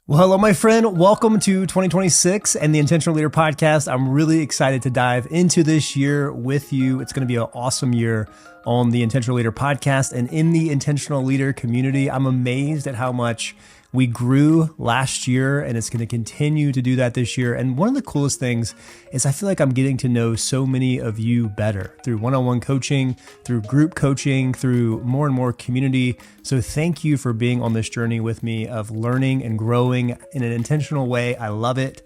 Well, hello, my friend. Welcome to 2026 and the Intentional Leader Podcast. I'm really excited to dive into this year with you. It's going to be an awesome year on the Intentional Leader Podcast and in the Intentional Leader community. I'm amazed at how much we grew last year, and it's going to continue to do that this year. And one of the coolest things is I feel like I'm getting to know so many of you better through one-on-one coaching, through group coaching, through more and more community. So thank you for being on this journey with me of learning and growing in an intentional way. I love it.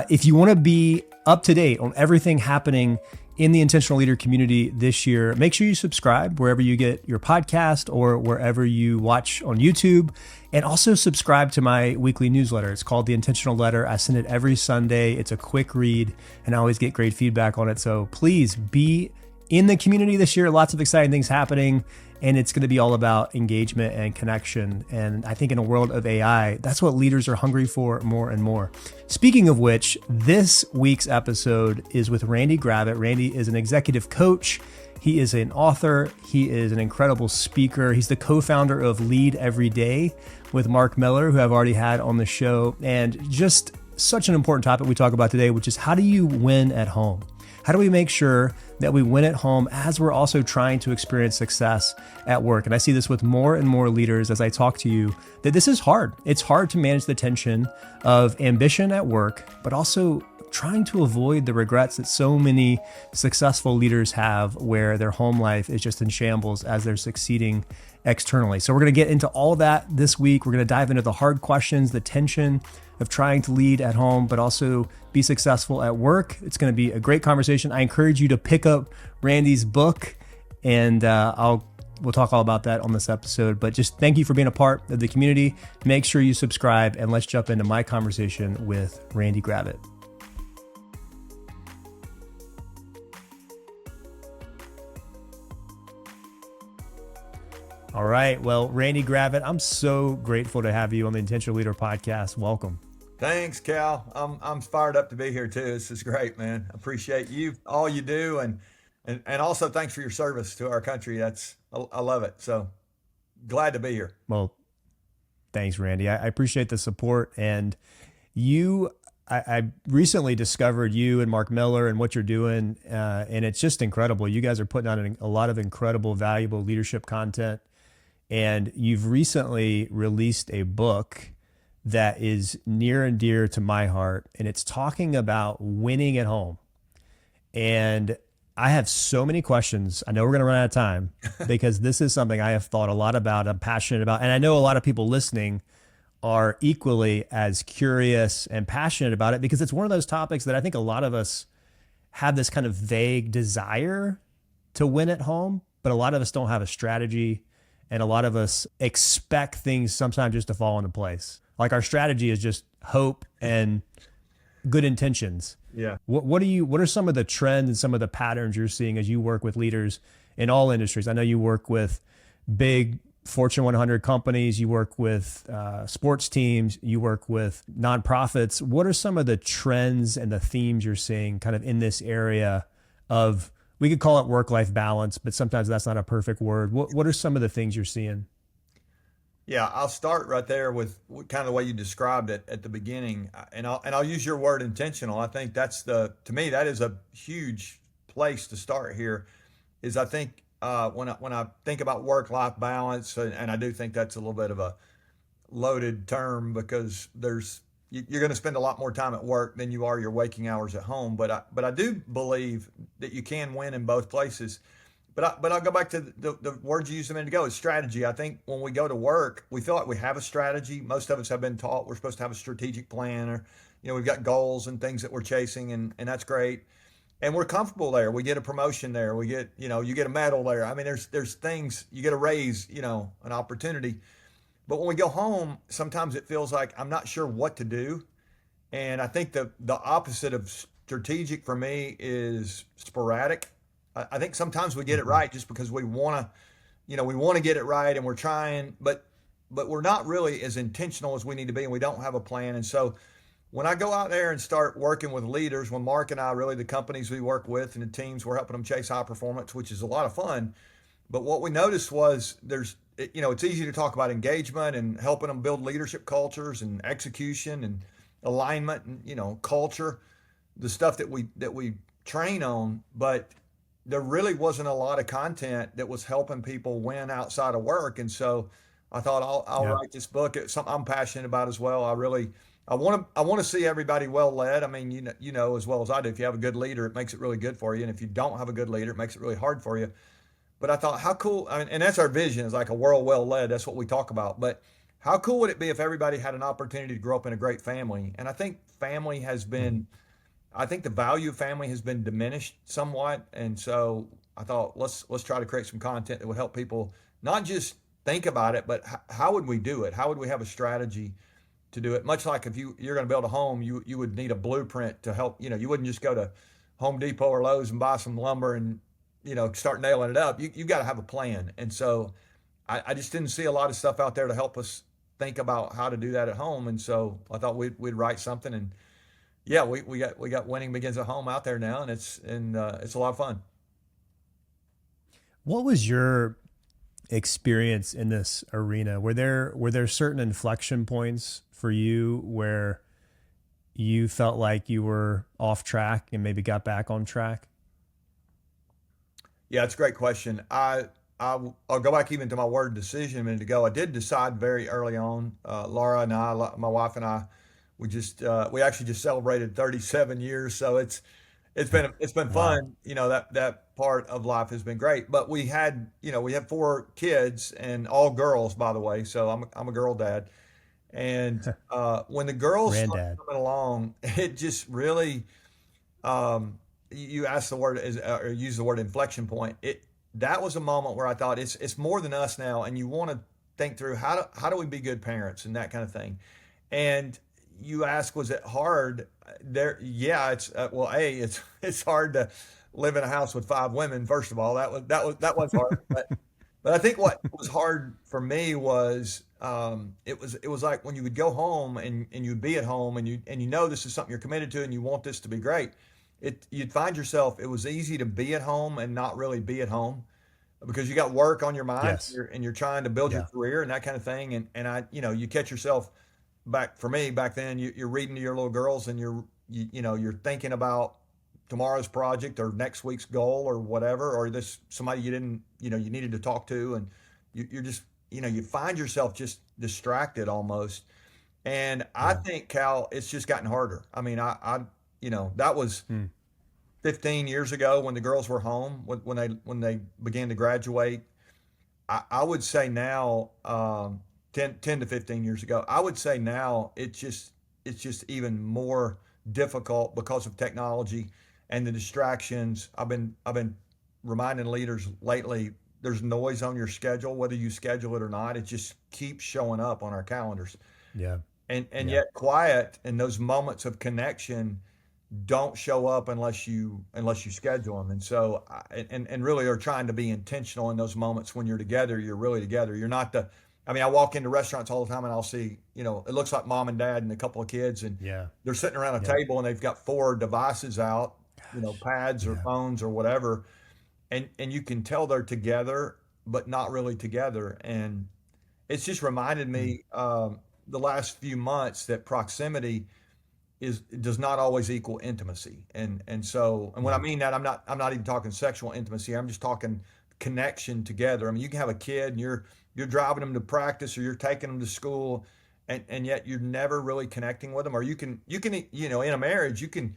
If you want to be up to date on everything happening in the Intentional Leader community this year, make sure you subscribe wherever you get your podcast or wherever you watch on YouTube. And also subscribe to my weekly newsletter. It's called The Intentional Letter. I send it every Sunday. It's a quick read and I always get great feedback on it. So please be in the community this year. Lots of exciting things happening. And it's going to be all about engagement and connection. And I think in a world of AI, that's what leaders are hungry for more and more. Speaking of which, this week's episode is with Randy Gravitt. Randy is an executive coach. He is an author. He is an incredible speaker. He's the co-founder of Lead Every Day with Mark Miller, who I've already had on the show. And just such an important topic we talk about today, which is how do you win at home? How do we make sure that we win at home as we're also trying to experience success at work? And I see this with more and more leaders as I talk to you, that this is hard. It's hard to manage the tension of ambition at work, but also trying to avoid the regrets that so many successful leaders have where their home life is just in shambles as they're succeeding externally. So we're going to get into all that this week. We're going to dive into the hard questions, the tension of trying to lead at home, but also be successful at work. It's going to be a great conversation. I encourage you to pick up Randy's book, and we'll talk all about that on this episode. But just thank you for being a part of the community. Make sure you subscribe, and let's jump into my conversation with Randy Gravitt. All right. Well, Randy Gravitt, I'm so grateful to have you on the Intentional Leader Podcast. Welcome. Thanks, Cal. I'm fired up to be here too. This is great, man. I appreciate you, all you do, and also thanks for your service to our country. I love it. So glad to be here. Well, thanks, Randy. I appreciate the support. And I recently discovered you and Mark Miller and what you're doing, and it's just incredible. You guys are putting on a lot of incredible, valuable leadership content. And you've recently released a book that is near and dear to my heart, and it's talking about winning at home. And I have so many questions. I know we're going to run out of time because this is something I have thought a lot about, I'm passionate about, and I know a lot of people listening are equally as curious and passionate about it because it's one of those topics that I think a lot of us have this kind of vague desire to win at home, but a lot of us don't have a strategy. And a lot of us expect things sometimes just to fall into place. Like our strategy is just hope and good intentions. Yeah. What are some of the trends and some of the patterns you're seeing as you work with leaders in all industries? I know you work with big Fortune 100 companies, you work with sports teams, you work with nonprofits. What are some of the trends and the themes you're seeing kind of in this area of, we could call it work-life balance, but sometimes that's not a perfect word. What are some of the things you're seeing? Yeah, I'll start right there with kind of the way you described it at the beginning, and I'll use your word intentional. I think to me that is a huge place to start here. Is I think when I think about work-life balance, and I do think that's a little bit of a loaded term because you're going to spend a lot more time at work than you are your waking hours at home. But I do believe that you can win in both places. But I'll go back to the words you used a minute ago. It's strategy. I think when we go to work, we feel like we have a strategy. Most of us have been taught we're supposed to have a strategic plan, or we've got goals and things that we're chasing, and that's great. And we're comfortable there. We get a promotion there. We get you get a medal there. I mean, there's things, you get a raise, an opportunity. But when we go home, sometimes it feels like I'm not sure what to do. And I think the opposite of strategic for me is sporadic. I think sometimes we get it right just because we want to get it right and we're trying, but we're not really as intentional as we need to be, and we don't have a plan. And so when I go out there and start working with leaders, when Mark and I, really the companies we work with and the teams, we're helping them chase high performance, which is a lot of fun. But what we noticed was it's easy to talk about engagement and helping them build leadership cultures and execution and alignment and, culture, the stuff that we train on, but there really wasn't a lot of content that was helping people win outside of work. And so I thought I'll Yeah. write this book. It's something I'm passionate about as well. I want to see everybody well led. I mean, as well as I do, if you have a good leader, it makes it really good for you. And if you don't have a good leader, it makes it really hard for you. But I thought, how cool, I mean, and that's our vision, is like a world well led. That's what we talk about. But how cool would it be if everybody had an opportunity to grow up in a great family? And I think I think the value of family has been diminished somewhat. And so I thought, let's try to create some content that would help people not just think about it, but how would we do it? How would we have a strategy to do it? Much like if you're going to build a home, you would need a blueprint to help. You wouldn't just go to Home Depot or Lowe's and buy some lumber and start nailing it up. You got to have a plan. And so I just didn't see a lot of stuff out there to help us think about how to do that at home. And so I thought we'd write something. And yeah, we got Winning Begins at Home out there now, and it's a lot of fun. What was your experience in this arena? Were there certain inflection points for you where you felt like you were off track and maybe got back on track? Yeah, it's a great question. I'll go back even to my word decision a minute ago. I did decide very early on. Laura and I, my wife and I, we actually just celebrated 37 years. So it's been Wow. fun. That part of life has been great. But we had 4 kids, and all girls, by the way. So I'm a girl dad. And when the girls started Granddad. coming along, it just really, you asked the word or use the word inflection point. That was a moment where I thought it's more than us now, and you want to think through how do we be good parents and that kind of thing. And you ask, was it hard? There, yeah, it's hard to live in a house with 5 women. First of all, that was hard. But I think what was hard for me was it was like when you would go home and you'd be at home and you know this is something you're committed to and you want this to be great. You'd find yourself, it was easy to be at home and not really be at home because you got work on your mind, Yes. and you're trying to build your Yeah. career and that kind of thing. And you catch yourself for me back then, you're reading to your little girls, and you're thinking about tomorrow's project or next week's goal or whatever, or this somebody you didn't, you needed to talk to. And you're just, you find yourself just distracted almost. And I Yeah. think, Cal, it's just gotten harder. I mean, that was Hmm. 15 years ago when the girls were home, when they began to graduate. I would say now, 10 to 15 years ago, I would say now it's just even more difficult because of technology and the distractions. I've been reminding leaders lately, there's noise on your schedule, whether you schedule it or not. It just keeps showing up on our calendars. Yeah. And Yeah. yet quiet and those moments of connection don't show up unless you schedule them. And so and really are trying to be intentional in those moments. When you're together, you're really together. You're not the I mean, I walk into restaurants all the time and I'll see, it looks like mom and dad and a couple of kids, and Yeah. they're sitting around a Yep. table and they've got 4 devices out, Gosh. pads or Yeah. phones or whatever. And you can tell they're together, but not really together. And it's just reminded Hmm. me, the last few months, that proximity does not always equal intimacy. And when I Yeah. mean that, I'm not even talking sexual intimacy. I'm just talking connection together. I mean, you can have a kid and you're driving them to practice or you're taking them to school, and yet you're never really connecting with them. Or you can in a marriage, you can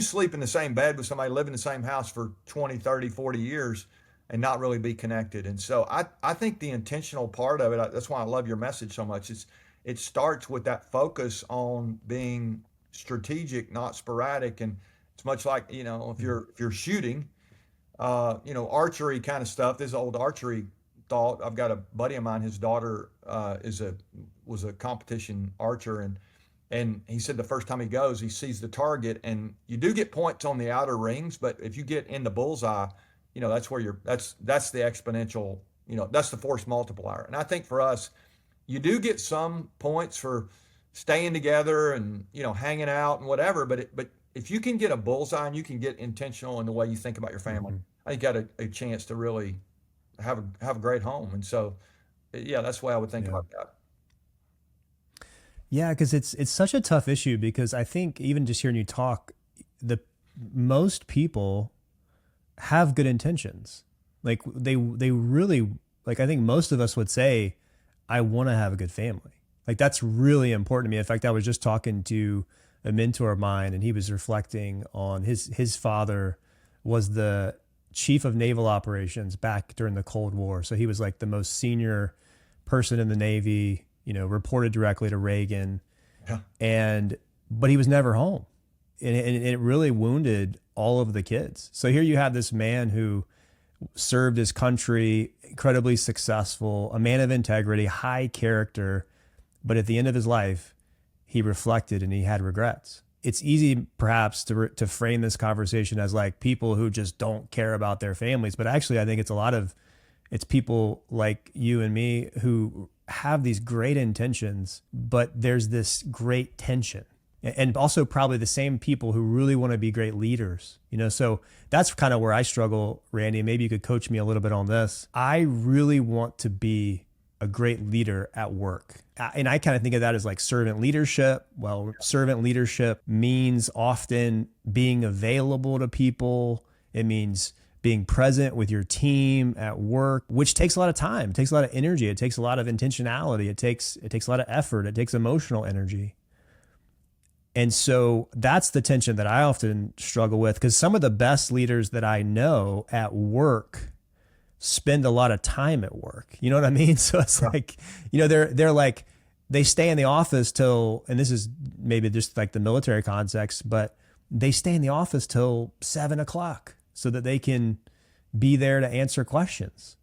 sleep in the same bed with somebody, live in the same house for 20, 30, 40 years and not really be connected. And so I think the intentional part of it, that's why I love your message so much. It starts with that focus on being strategic, not sporadic. And it's much like, if Hmm. you're shooting, archery kind of stuff. This old archery thought. I've got a buddy of mine. His daughter was a competition archer, and he said the first time he goes, he sees the target, and you do get points on the outer rings, but if you get in the bullseye, that's where that's the exponential. That's the force multiplier. And I think for us, you do get some points for staying together and hanging out and whatever. But if you can get a bullseye and you can get intentional in the way you think about your family, Hmm. I think you got a chance to really have a great home. And so Yeah, that's the way I would think Yeah. about that. Yeah, because it's such a tough issue because I think even just hearing you talk, the most people have good intentions. Like they really like I think most of us would say, I want to have a good family. Like that's really important to me. In fact, I was just talking to a mentor of mine and he was reflecting on his father was the chief of naval operations back during the Cold War. So he was like the most senior person in the Navy, reported directly to Reagan. Yeah. And but he was never home. And it really wounded all of the kids. So here you have this man who served his country, incredibly successful, a man of integrity, high character, but at the end of his life, he reflected and he had regrets. It's easy perhaps to frame this conversation as like people who just don't care about their families, but actually I think it's people like you and me who have these great intentions, but there's this great tension. And also probably the same people who really want to be great leaders, so that's kind of where I struggle, Randy. Maybe you could coach me a little bit on this. I really want to be a great leader at work. And I kind of think of that as like servant leadership. Well, servant leadership means often being available to people. It means being present with your team at work, which takes a lot of time. It takes a lot of energy. It takes a lot of intentionality. It takes a lot of effort. It takes emotional energy. And so that's the tension that I often struggle with because some of the best leaders that I know at work spend a lot of time at work. You know what I mean? So it's like, they're like, they stay in the office till, and this is maybe just like the military context, but they stay in the office till 7 o'clock so that they can be there to answer questions.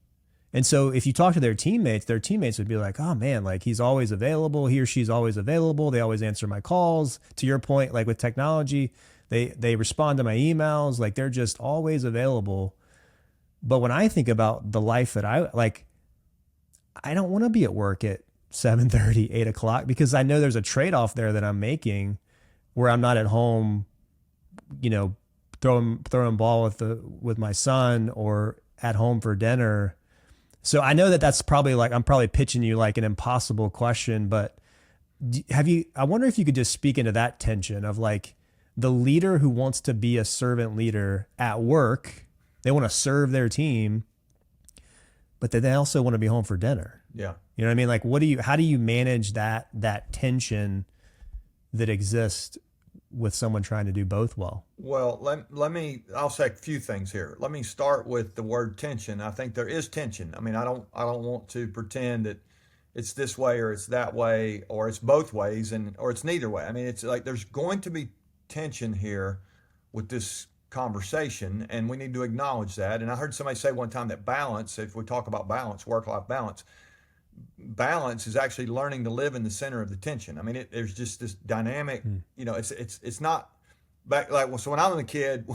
And so if you talk to their teammates would be like, oh man, like he's always available. He or she's always available. They always answer my calls. To your point, like with technology, they respond to my emails. Like they're just always available. But when I think about the life that I don't want to be at work at 7:30, 8 o'clock because I know there's a trade-off there that I'm making where I'm not at home, throwing ball with my son or at home for dinner. So I know that that's probably like, I'm probably pitching you like an impossible question, but I wonder if you could just speak into that tension of like the leader who wants to be a servant leader at work, they want to serve their team, but then they also want to be home for dinner. Yeah. You know what I mean? Like, how do you manage that tension that exists with someone trying to do both well? Well, I'll say a few things here. Let me start with the word tension. I think there is tension. I mean, I don't want to pretend that it's this way or it's that way or it's both ways or it's neither way. I mean, it's like there's going to be tension here with this conversation and we need to acknowledge that. And I heard somebody say one time that balance, if we talk about balance, work-life balance is actually learning to live in the center of the tension. I mean, there's just this dynamic, it's not back like, well, so when I was a kid,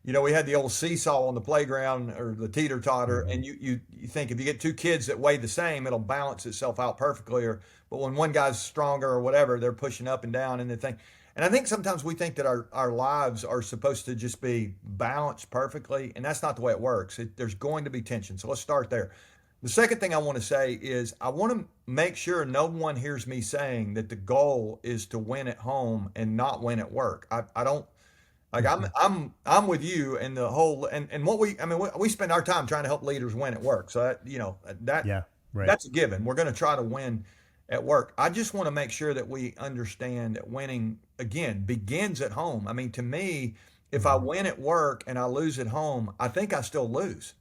we had the old seesaw on the playground or the teeter totter. And you think if you get two kids that weigh the same, it'll balance itself out perfectly. But when one guy's stronger or whatever, they're pushing up and down and the thing. And I think sometimes we think that our lives are supposed to just be balanced perfectly. And that's not the way it works. There's going to be tension. So let's start there. The second thing I want to say is I want to make sure no one hears me saying that the goal is to win at home and not win at work. I don't like I'm with you and the whole and what we spend our time trying to help leaders win at work. So Yeah, right. that's a given. We're going to try to win at work. I just want to make sure that we understand that winning again begins at home. I mean, to me, if I win at work and I lose at home, I think I still lose.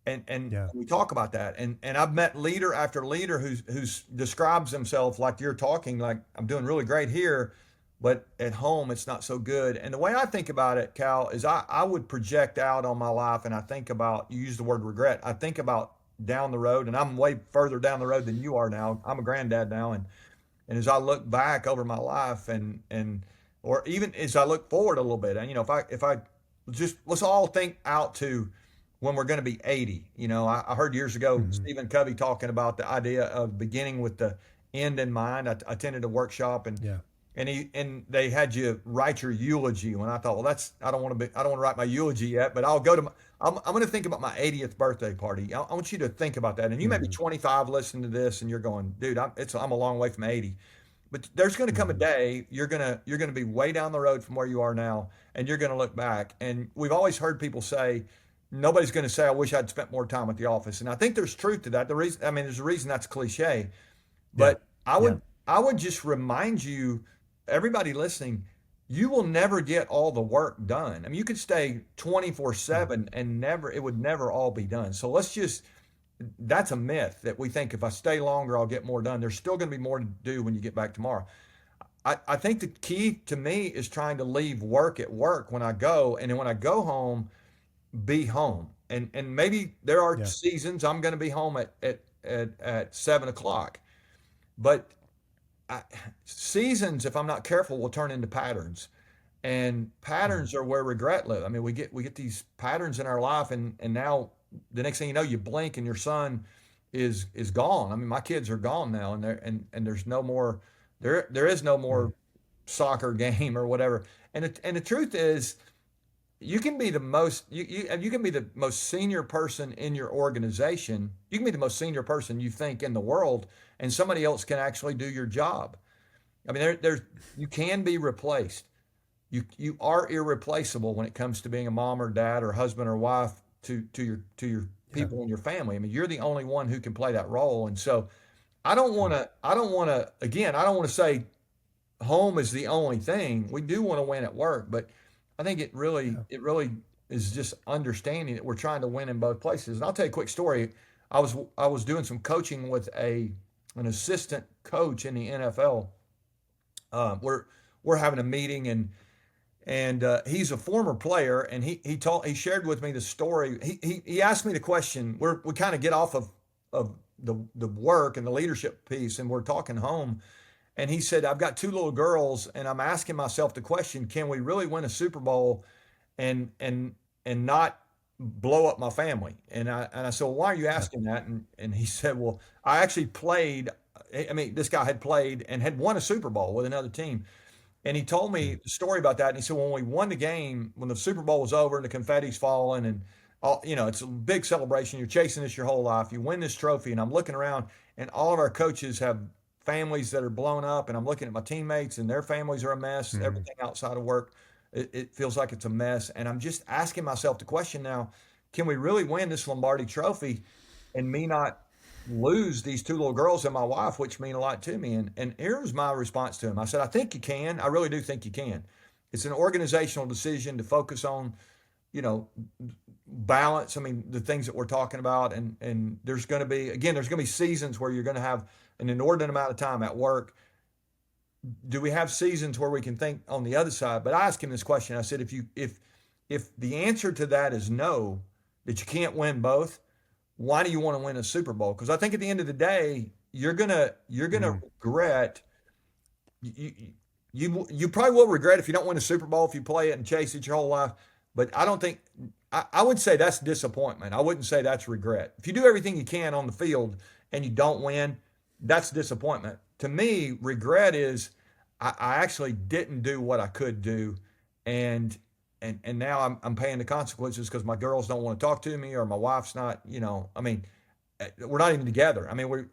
And Yeah. we talk about that. And I've met leader after leader who's describes himself like you're talking, like I'm doing really great here, but at home it's not so good. And the way I think about it, Cal, is I would project out on my life and I think about, you use the word regret. I think about down the road, and I'm way further down the road than you are now. I'm a granddad now. And as I look back over my life or even as I look forward a little bit, and if I just, let's all think out to when we're going to be 80. I heard years ago Stephen Covey talking about the idea of beginning with the end in mind. I attended a workshop and and they had you write your eulogy. When I thought, well, I don't want to write my eulogy yet, but I'll go to I'm going to think about my 80th birthday party. I want you to think about that. And you may be Mm-hmm. 25 listening to this, and you're going, dude, I'm a long way from 80. But there's going to come a Mm-hmm. day you're going to be way down the road from where you are now, and you're going to look back. And we've always heard people say, nobody's going to say, I wish I'd spent more time at the office. And I think there's truth to that. There's a reason that's cliche. Yeah. But I Yeah. would I would just remind you, everybody listening, you will never get all the work done. I mean, you could stay Mm. 24/7 and it would never all be done. So that's a myth that we think if I stay longer, I'll get more done. There's still going to be more to do when you get back tomorrow. I think the key to me is trying to leave work at work when I go. And then when I go home, be home. And maybe there are Yeah. seasons I'm going to be home at 7 o'clock. But I, seasons, if I'm not careful, will turn into patterns, and Mm. patterns are where regret lives. I mean, we get these patterns in our life, and now the next thing you know, you blink and your son is gone. I mean, my kids are gone now, and there's no more there is no Mm. more soccer game or whatever. And the truth is, you can be the most senior person in your organization. You can be the most senior person you think in the world, and somebody else can actually do your job. I mean, you can be replaced. You are irreplaceable when it comes to being a mom or dad or husband or wife to your Yeah. people in your family. I mean, you're the only one who can play that role. And so I don't want to say home is the only thing. We do want to win at work, but I think Yeah. it really is just understanding that we're trying to win in both places. And I'll tell you a quick story. I was doing some coaching with an assistant coach in the NFL. We're having a meeting, and he's a former player, and he shared with me the story. He asked me the question. We kind of get off of the work and the leadership piece, and we're talking home. And he said, I've got two little girls, and I'm asking myself the question, can we really win a Super Bowl and and and not blow up my family? And I said, well, why are you Yeah. asking that? And he said, well, I actually played. I mean, this guy had played and had won a Super Bowl with another team. And he told me Mm. the story about that. And he said, when we won the game, when the Super Bowl was over and the confetti's falling and all, it's a big celebration. You're chasing this your whole life. You win this trophy. And I'm looking around, and all of our coaches have families that are blown up. And I'm looking at my teammates, and their families are a mess. Mm. Everything outside of work, it feels like it's a mess. And I'm just asking myself the question now, can we really win this Lombardi trophy and me not lose these two little girls and my wife, which mean a lot to me? And here's my response to him. I said, I think you can. I really do think you can. It's an organizational decision to focus on, you know, balance. I mean, the things that we're talking about, and there's going to be seasons where you're going to have an inordinate amount of time at work. Do we have seasons where we can think on the other side? But I asked him this question. I said, if the answer to that is no, that you can't win both, why do you want to win a Super Bowl? Because I think at the end of the day, you're gonna Mm. regret. You, you probably will regret if you don't win a Super Bowl, if you play it and chase it your whole life. But I don't think I would say that's disappointment. I wouldn't say that's regret. If you do everything you can on the field and you don't win, that's disappointment. To me, regret is I actually didn't do what I could do, and and now I'm paying the consequences because my girls don't want to talk to me, or my wife's not. I mean, we're not even together. I mean, we're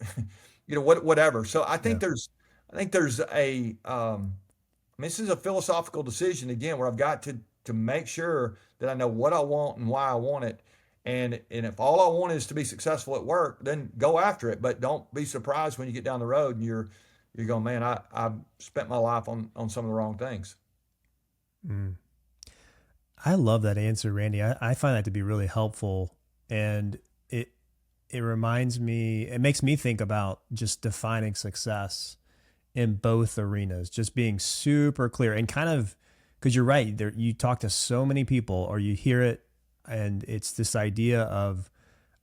whatever. So Yeah. I think there's I mean, this is a philosophical decision again, where I've got to make sure that I know what I want and why I want it. And if all I want is to be successful at work, then go after it. But don't be surprised when you get down the road and you're going, man, I've spent my life on some of the wrong things. Mm. I love that answer, Randy. I find that to be really helpful. And it reminds me, it makes me think about just defining success in both arenas, just being super clear and kind of, because you're right, there you talk to so many people or you hear it, and it's this idea of,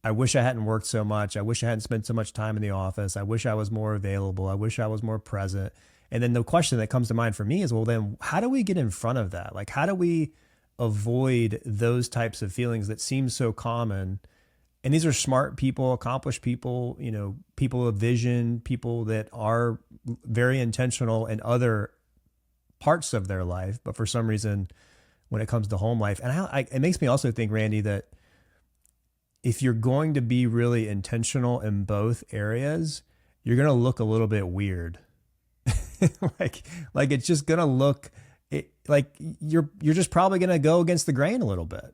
I wish I hadn't worked so much. I wish I hadn't spent so much time in the office. I wish I was more available. I wish I was more present. And then the question that comes to mind for me is, well, then how do we get in front of that? Like, how do we avoid those types of feelings that seem so common? And these are smart people, accomplished people, people of vision, people that are very intentional in other parts of their life, but for some reason, when it comes to home life, and it makes me also think, Randy, that if you're going to be really intentional in both areas, you're going to look a little bit weird. like it's just going to look like you're just probably going to go against the grain a little bit,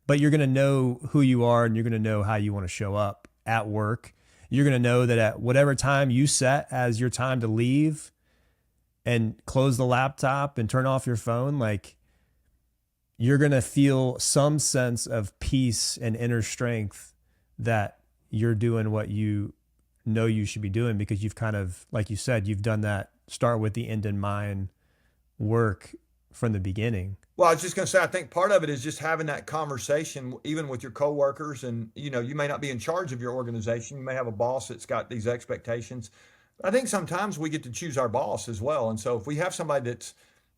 but you're going to know who you are and you're going to know how you want to show up at work. You're going to know that at whatever time you set as your time to leave and close the laptop and turn off your phone, like you're going to feel some sense of peace and inner strength that you're doing what you know you should be doing, because you've kind of, like you said, you've done that start with the end in mind work from the beginning. Well, I was just going to say, I think part of it is just having that conversation, even with your coworkers. And, you may not be in charge of your organization. You may have a boss that's got these expectations. I think sometimes we get to choose our boss as well. And so if we have somebody that's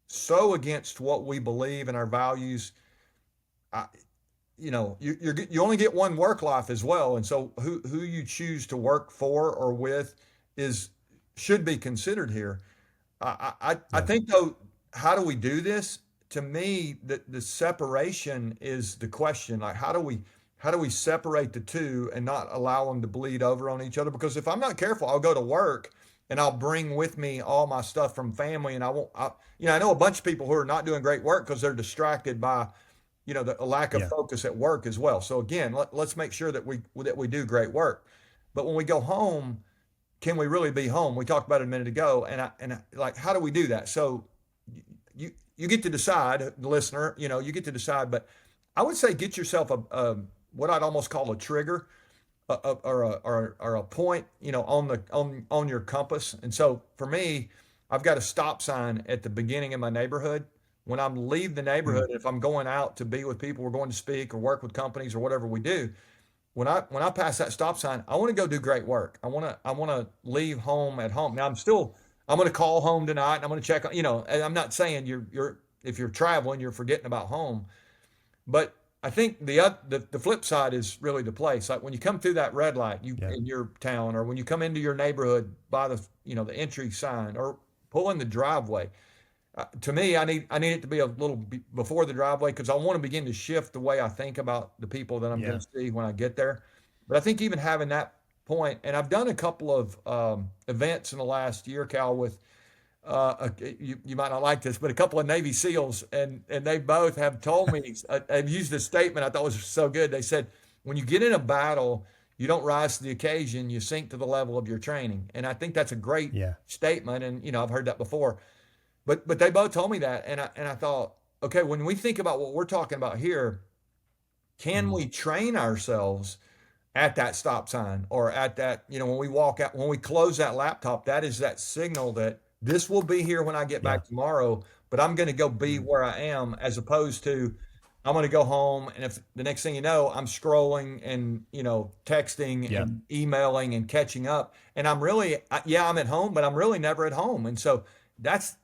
so against what we believe and our values, you only get one work life as well. And so who you choose to work for or with should be considered here. I think though, how do we do this? To me, the separation is the question. Like, how do we separate the two and not allow them to bleed over on each other? Because if I'm not careful, I'll go to work and I'll bring with me all my stuff from family, and I know a bunch of people who are not doing great work because they're distracted by, the lack of focus at work as well. So again, let's make sure that we do great work. But when we go home, can we really be home? We talked about it a minute ago, and like, how do we do that? So you get to decide, the listener, you get to decide, but I would say get yourself a what I'd almost call a trigger, or a point, on your compass. And so for me, I've got a stop sign at the beginning of my neighborhood. When I'm leave the neighborhood, if I'm going out to be with people, we're going to speak or work with companies or whatever we do, when I pass that stop sign, I want to go do great work. I want to leave home at home. Now I'm going to call home tonight and I'm going to check on, and I'm not saying if you're traveling, you're forgetting about home, but I think the flip side is really the place. Like when you come through that red light, in your town, or when you come into your neighborhood by the entry sign, or pull in the driveway. To me, I need it to be a little before the driveway, because I want to begin to shift the way I think about the people that I'm going to see when I get there. But I think even having that point, and I've done a couple of events in the last year, Cal, with you might not like this, but a couple of Navy SEALs, and they both have told me, I've used this statement I thought was so good. They said, when you get in a battle, you don't rise to the occasion, you sink to the level of your training. And I think that's a great statement. And, I've heard that before, but they both told me that. And I thought, okay, when we think about what we're talking about here, can we train ourselves at that stop sign, or at that, when we walk out, when we close that laptop, that is that signal that this will be here when I get back tomorrow, but I'm going to go be where I am, as opposed to I'm going to go home. And if the next thing you know, I'm scrolling and, texting and emailing and catching up, and I'm really, I'm at home, but I'm really never at home. And so that's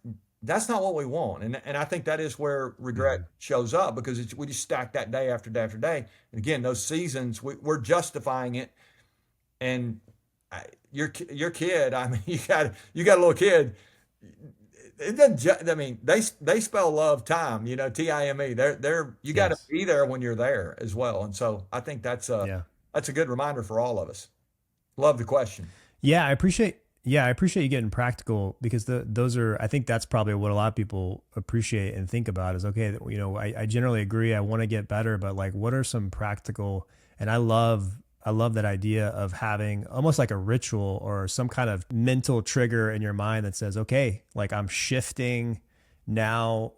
not what we want. And I think that is where regret shows up, because we just stack that day after day after day. And again, those seasons, we're justifying it. And your kid, I mean, you got a little kid. It doesn't. I mean, they spell love time. TIME. You got to be there when you're there as well. And so I think that's a good reminder for all of us. Love the question. Yeah, I appreciate you getting practical, because I think that's probably what a lot of people appreciate and think about is, okay, I generally agree, I want to get better, but like, what are some practical, and I love that idea of having almost like a ritual or some kind of mental trigger in your mind that says, okay, like I'm shifting now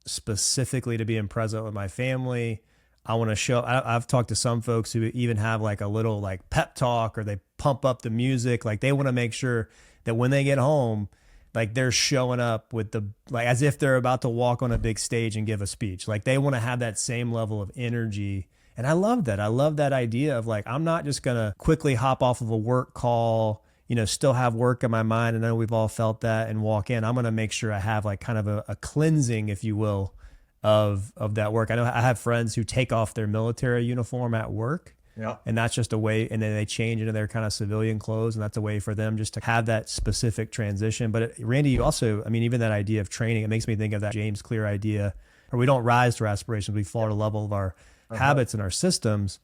specifically to being present with my family. I want to show, I've talked to some folks who even have like a little like pep talk, or they pump up the music. Like they want to make sure that when they get home, like they're showing up with like as if they're about to walk on a big stage and give a speech. Like they want to have that same level of energy. And I love that. I love that idea of like, I'm not just going to quickly hop off of a work call, still have work in my mind. And I know we've all felt that, and walk in. I'm going to make sure I have like kind of a cleansing, if you will, of that work. I know I have friends who take off their military uniform at work. Yeah. And that's just a way, and then they change into their kind of civilian clothes, and that's a way for them just to have that specific transition. But Randy, you also, I mean, even that idea of training, it makes me think of that James Clear idea, or we don't rise to our aspirations, we fall to the level of our habits and our systems.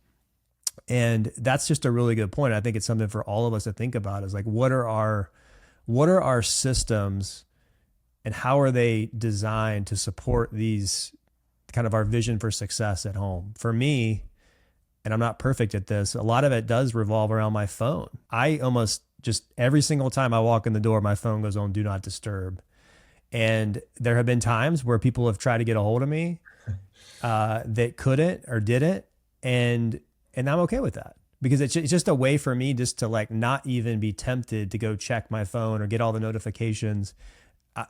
And that's just a really good point. I think it's something for all of us to think about, is like, what are our systems and how are they designed to support these kind of our vision for success at home? For me, and I'm not perfect at this, a lot of it does revolve around my phone. I almost just every single time I walk in the door, my phone goes on do not disturb. And there have been times where people have tried to get a hold of me that couldn't or didn't. And I'm okay with that, because it's just a way for me just to like not even be tempted to go check my phone or get all the notifications.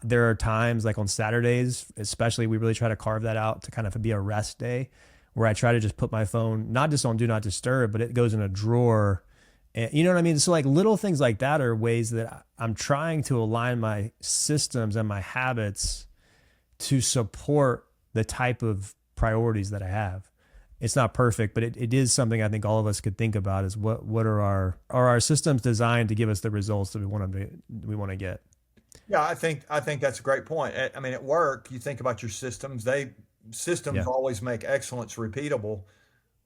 There are times like on Saturdays, especially, we really try to carve that out to kind of be a rest day, where I try to just put my phone, not just on do not disturb, but it goes in a drawer. And you know what I mean? So like little things like that are ways that I'm trying to align my systems and my habits to support the type of priorities that I have. It's not perfect, but it is something I think all of us could think about, is what are our systems designed to give us the results that we want to get. Yeah, I think that's a great point. I mean, at work, you think about your systems. Systems always make excellence repeatable.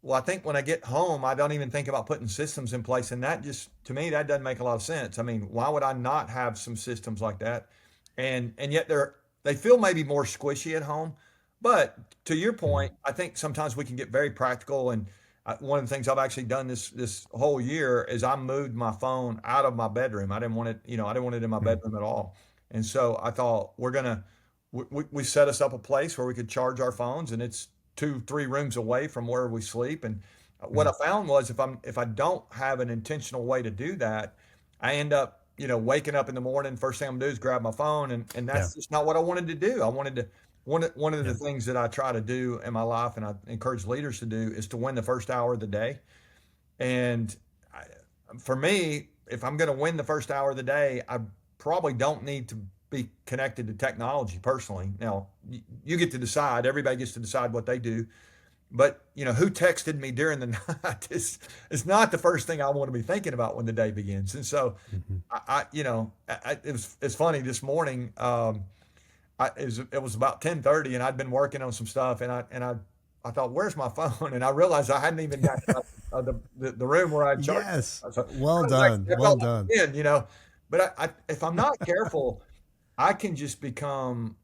Well, I think when I get home, I don't even think about putting systems in place, and that just, to me, that doesn't make a lot of sense. I mean, why would I not have some systems like that? And yet they feel maybe more squishy at home. But to your point, I think sometimes we can get very practical. And one of the things I've actually done this whole year is I moved my phone out of my bedroom. I didn't want it, I didn't want it in my bedroom at all. And so I thought, we set us up a place where we could charge our phones, and it's 2-3 rooms away from where we sleep. And what I found was if I don't have an intentional way to do that, I end up, waking up in the morning, first thing I'm gonna do is grab my phone, and that's just not what I wanted to do. One of the things that I try to do in my life, and I encourage leaders to do, is to win the first hour of the day. And for me, if I'm going to win the first hour of the day, I probably don't need to be connected to technology personally. Now, you get to decide. Everybody gets to decide what they do. But, who texted me during the night is not the first thing I want to be thinking about when the day begins. And so, it's funny this morning. It was about 10:30, and I'd been working on some stuff, and I thought, where's my phone? And I realized I hadn't even got the room where I'd charged. Yes. So, well done. Well done. But if I'm not careful, I can just become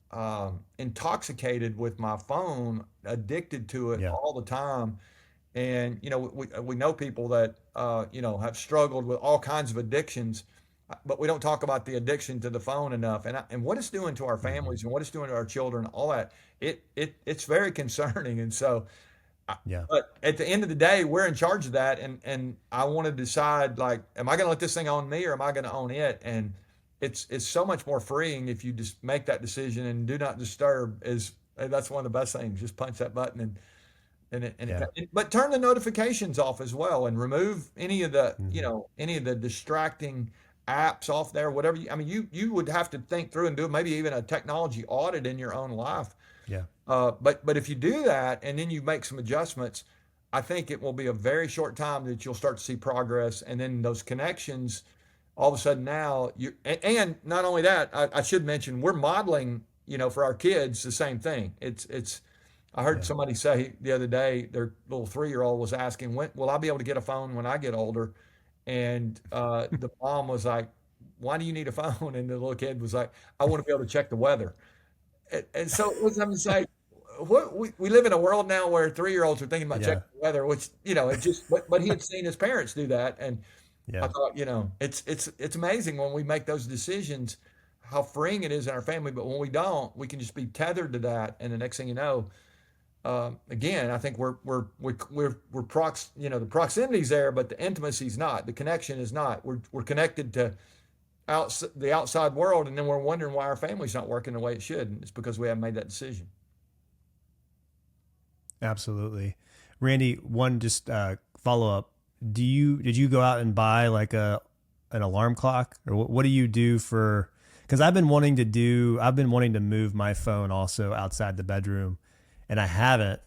intoxicated with my phone, addicted to it all the time. And, we know people that, have struggled with all kinds of addictions, but we don't talk about the addiction to the phone enough, and what it's doing to our families and what it's doing to our children, all that. It's very concerning. And so, but at the end of the day, we're in charge of that, and I want to decide, like, am I going to let this thing own me, or am I going to own it? And it's so much more freeing if you just make that decision, and do not disturb that's one of the best things. Just punch that button but turn the notifications off as well, and remove any of the any of the distracting apps off there, whatever. You would have to think through and do maybe even a technology audit in your own life. But if you do that and then you make some adjustments, I think it will be a very short time that you'll start to see progress. And then those connections, all of a sudden now and not only that, I should mention, we're modeling, for our kids the same thing. I heard somebody say the other day, their little 3-year-old was asking, when will I be able to get a phone when I get older? And the mom was like, why do you need a phone? And the little kid was like, I want to be able to check the weather. And so it was, I'm saying, we live in a world now where 3-year-olds are thinking about checking the weather, which, it just, but he had seen his parents do that. And I thought, it's amazing when we make those decisions, how freeing it is in our family. But when we don't, we can just be tethered to that. And the next thing you know, again, I think the proximity's there, but the intimacy's not. The connection is not. We're connected to the outside world, and then we're wondering why our family's not working the way it should. And it's because we haven't made that decision. Absolutely, Randy. One just follow up. Did you go out and buy like an alarm clock, or what do you do for? Because I've been wanting to move my phone also outside the bedroom. And I haven't.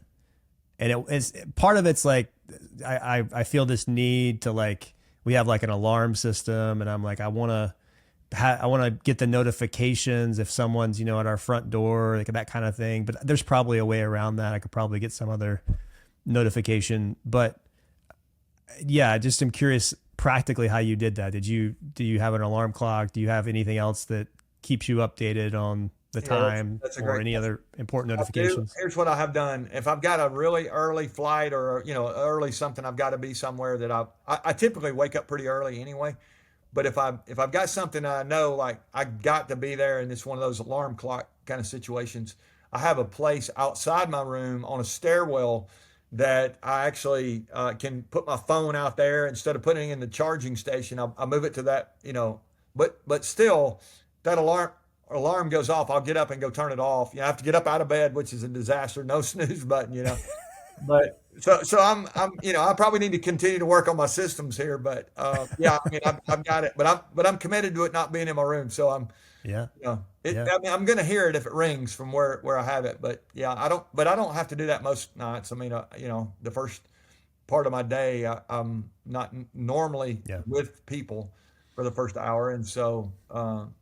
And it's part of it's like, I feel this need to like, we have like an alarm system, and I'm like, I want to get the notifications if someone's, at our front door, like that kind of thing. But there's probably a way around that. I could probably get some other notification. But yeah, just am curious practically how you did that. Do you have an alarm clock? Do you have anything else that keeps you updated on the time, that's or any other important notifications? Here's what I have done. If I've got a really early flight, or, early something, I've got to be somewhere that I typically wake up pretty early anyway. But if I've got something I know, like I got to be there, and it's one of those alarm clock kind of situations, I have a place outside my room on a stairwell that I actually can put my phone out there instead of putting it in the charging station. I move it to that, but still that alarm goes off. I'll get up and go turn it off. I have to get up out of bed, which is a disaster. No snooze button. But so I probably need to continue to work on my systems here, but yeah, I mean, I've got it, but I'm committed to it not being in my room. So Yeah. I mean, I'm going to hear it if it rings from where I have it, but yeah, I don't have to do that most nights. I mean, the first part of my day, I'm not normally with people for the first hour. And so,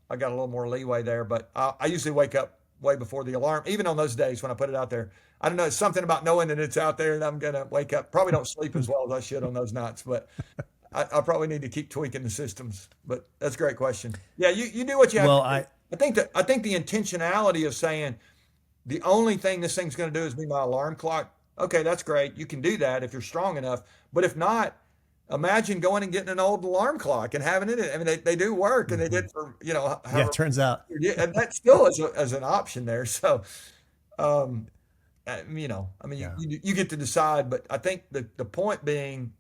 I got a little more leeway there, but I usually wake up way before the alarm, even on those days when I put it out there. I don't know. It's something about knowing that it's out there, and I'm going to wake up. Probably don't sleep as well as I should on those nights, but I probably need to keep tweaking the systems. But that's a great question. Yeah, you do what you have Well, to do. I think the intentionality of saying the only thing this thing's going to do is be my alarm clock. Okay, that's great. You can do that if you're strong enough. But if not, imagine going and getting an old alarm clock and having it. I mean, they do work, and they did for yeah, however, it turns out. and that still is as an option there. So. Um, I mean, Yeah. you get to decide, but I think the point being,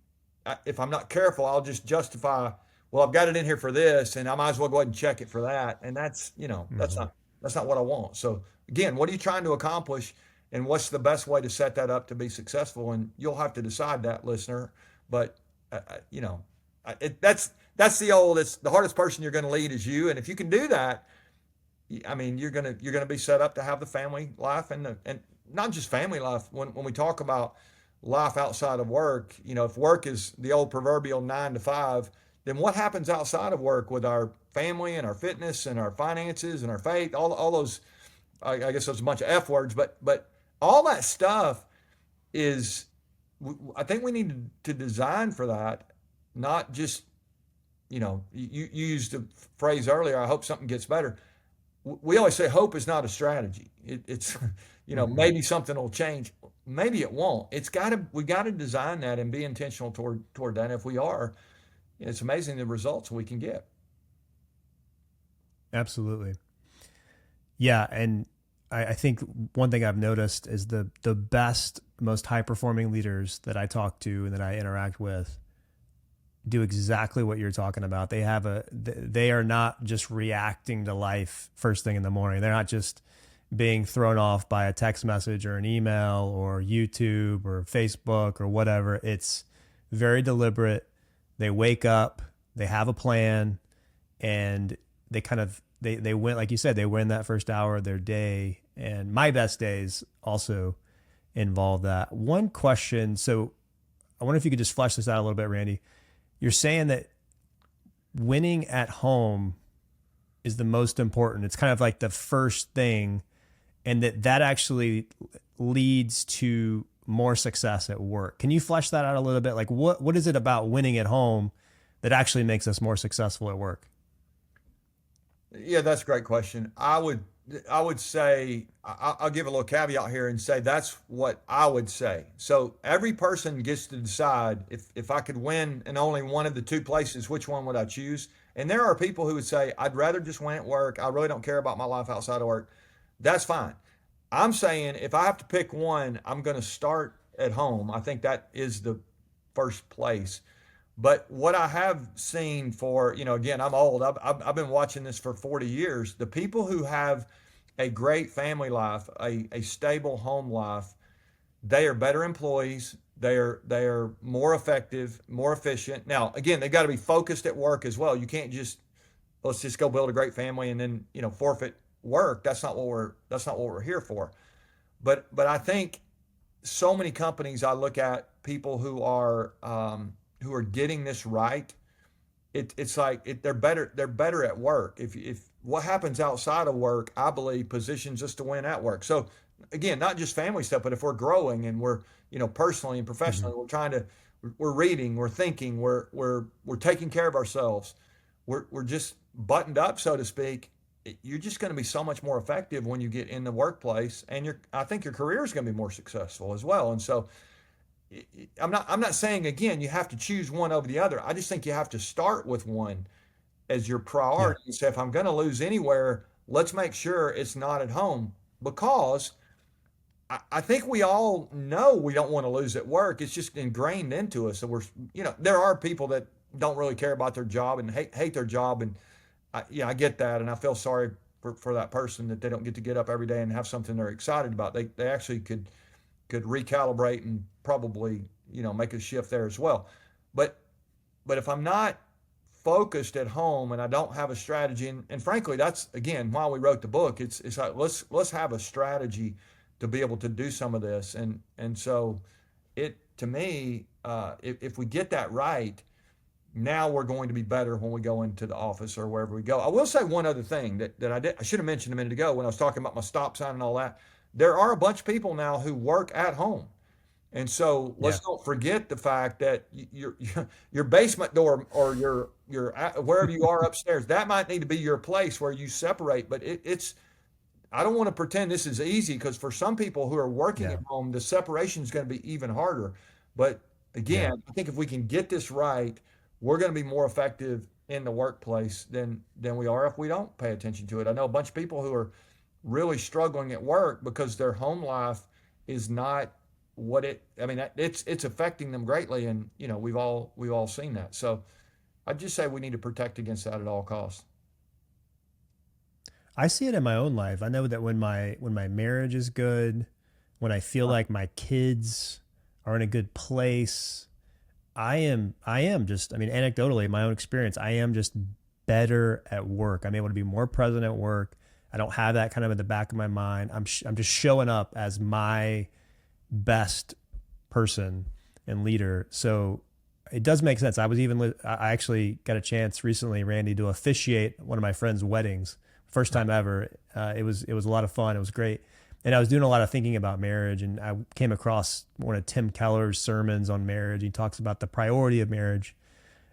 if I'm not careful, I'll just justify, well, I've got it in here for this, and I might as well go ahead and check it for that. And that's, Hmm. that's not what I want. So again, what are you trying to accomplish, and what's the best way to set that up to be successful? And you'll have to decide that, listener. But, that's it's the hardest person you're going to lead is you. And if you can do that, I mean, you're gonna be set up to have the family life, and not just family life. When we talk about life outside of work, if work is the old proverbial 9 to 5, then what happens outside of work with our family and our fitness and our finances and our faith? All those, I guess there's a bunch of F words, but all that stuff is. I think we need to design for that, not just you used the phrase earlier. I hope something gets better. We always say hope is not a strategy. It's Hmm. maybe something will change. Maybe it won't. We got to design that and be intentional toward that. And if we are, it's amazing the results we can get. Absolutely. Yeah, and I think one thing I've noticed is the best, most high performing leaders that I talk to and that I interact with do exactly what you're talking about. They are not just reacting to life first thing in the morning. They're not just being thrown off by a text message or an email or YouTube or Facebook or whatever. It's very deliberate. They wake up, they have a plan, and they kind of they win, like you said, they win that first hour of their day. And my best days also involve that. One question, so I wonder if you could just flesh this out a little bit, Randy. You're saying that winning at home is the most important. It's kind of like the first thing, and that actually leads to more success at work. Can you flesh that out a little bit? Like what is it about winning at home that actually makes us more successful at work? Yeah, that's a great question. I would say I'll give a little caveat here and say that's what I would say. So every person gets to decide if I could win in only one of the two places, which one would I choose? And there are people who would say I'd rather just win at work. I really don't care about my life outside of work. That's fine. I'm saying if I have to pick one, I'm going to start at home. I think that is the first place. But what I have seen for, again, I'm old. I've been watching this for 40 years. The people who have a great family life, a stable home life, they are better employees. They are more effective, more efficient. Now, again, they've got to be focused at work as well. You can't just let's just go build a great family and then forfeit work. That's not what we're here for. But I think so many companies I look at, people who are getting this right. It's like they're better at work. If what happens outside of work, I believe, positions us to win at work. So again, not just family stuff, but if we're growing and we're, personally and Mhm. professionally, we're reading, we're thinking, we're taking care of ourselves, we're just buttoned up, so to speak. You're just going to be so much more effective when you get in the workplace, and I think your career is going to be more successful as well. And so I'm not saying, again, you have to choose one over the other. I just think you have to start with one as your Yeah. priority and say, if I'm going to lose anywhere, let's make sure it's not at home, because I think we all know we don't want to lose at work. It's just ingrained into us. So there are people that don't really care about their job and hate their job. And I get that. And I feel sorry for that person that they don't get to get up every day and have something they're excited about. They actually could recalibrate and probably, make a shift there as well. But if I'm not focused at home and I don't have a strategy, and frankly, that's again why we wrote the book. It's like, let's have a strategy to be able to do some of this. And so it, to me, if we get that right, now we're going to be better when we go into the office or wherever we go. I will say one other thing that I should have mentioned a minute ago when I was talking about my stop sign and all that. There are a bunch of people now who work at home. And so Yeah. let's don't forget the fact that your basement door, or your wherever you are upstairs, that might need to be your place where you separate. But it's I don't want to pretend this is easy, because for some people who are working Yeah. at home, the separation is going to be even harder. But Yeah. again, I think if we can get this right, we're going to be more effective in the workplace than we are if we don't pay attention to it. I know a bunch of people who are really struggling at work because their home life is not what I mean, it's affecting them greatly. And we've all seen that. So I'd just say we need to protect against that at all costs. I see it in my own life. I know that when my marriage is good, when I feel like my kids are in a good place, I am just, I mean, anecdotally, my own experience, I am just better at work. I'm able to be more present at work. I don't have that kind of in the back of my mind. I'm just showing up as my best person and leader. So it does make sense. I actually got a chance recently, Randy, to officiate one of my friends' weddings. First time ever. It was a lot of fun. It was great. And I was doing a lot of thinking about marriage, and I came across one of Tim Keller's sermons on marriage. He talks about the priority of marriage.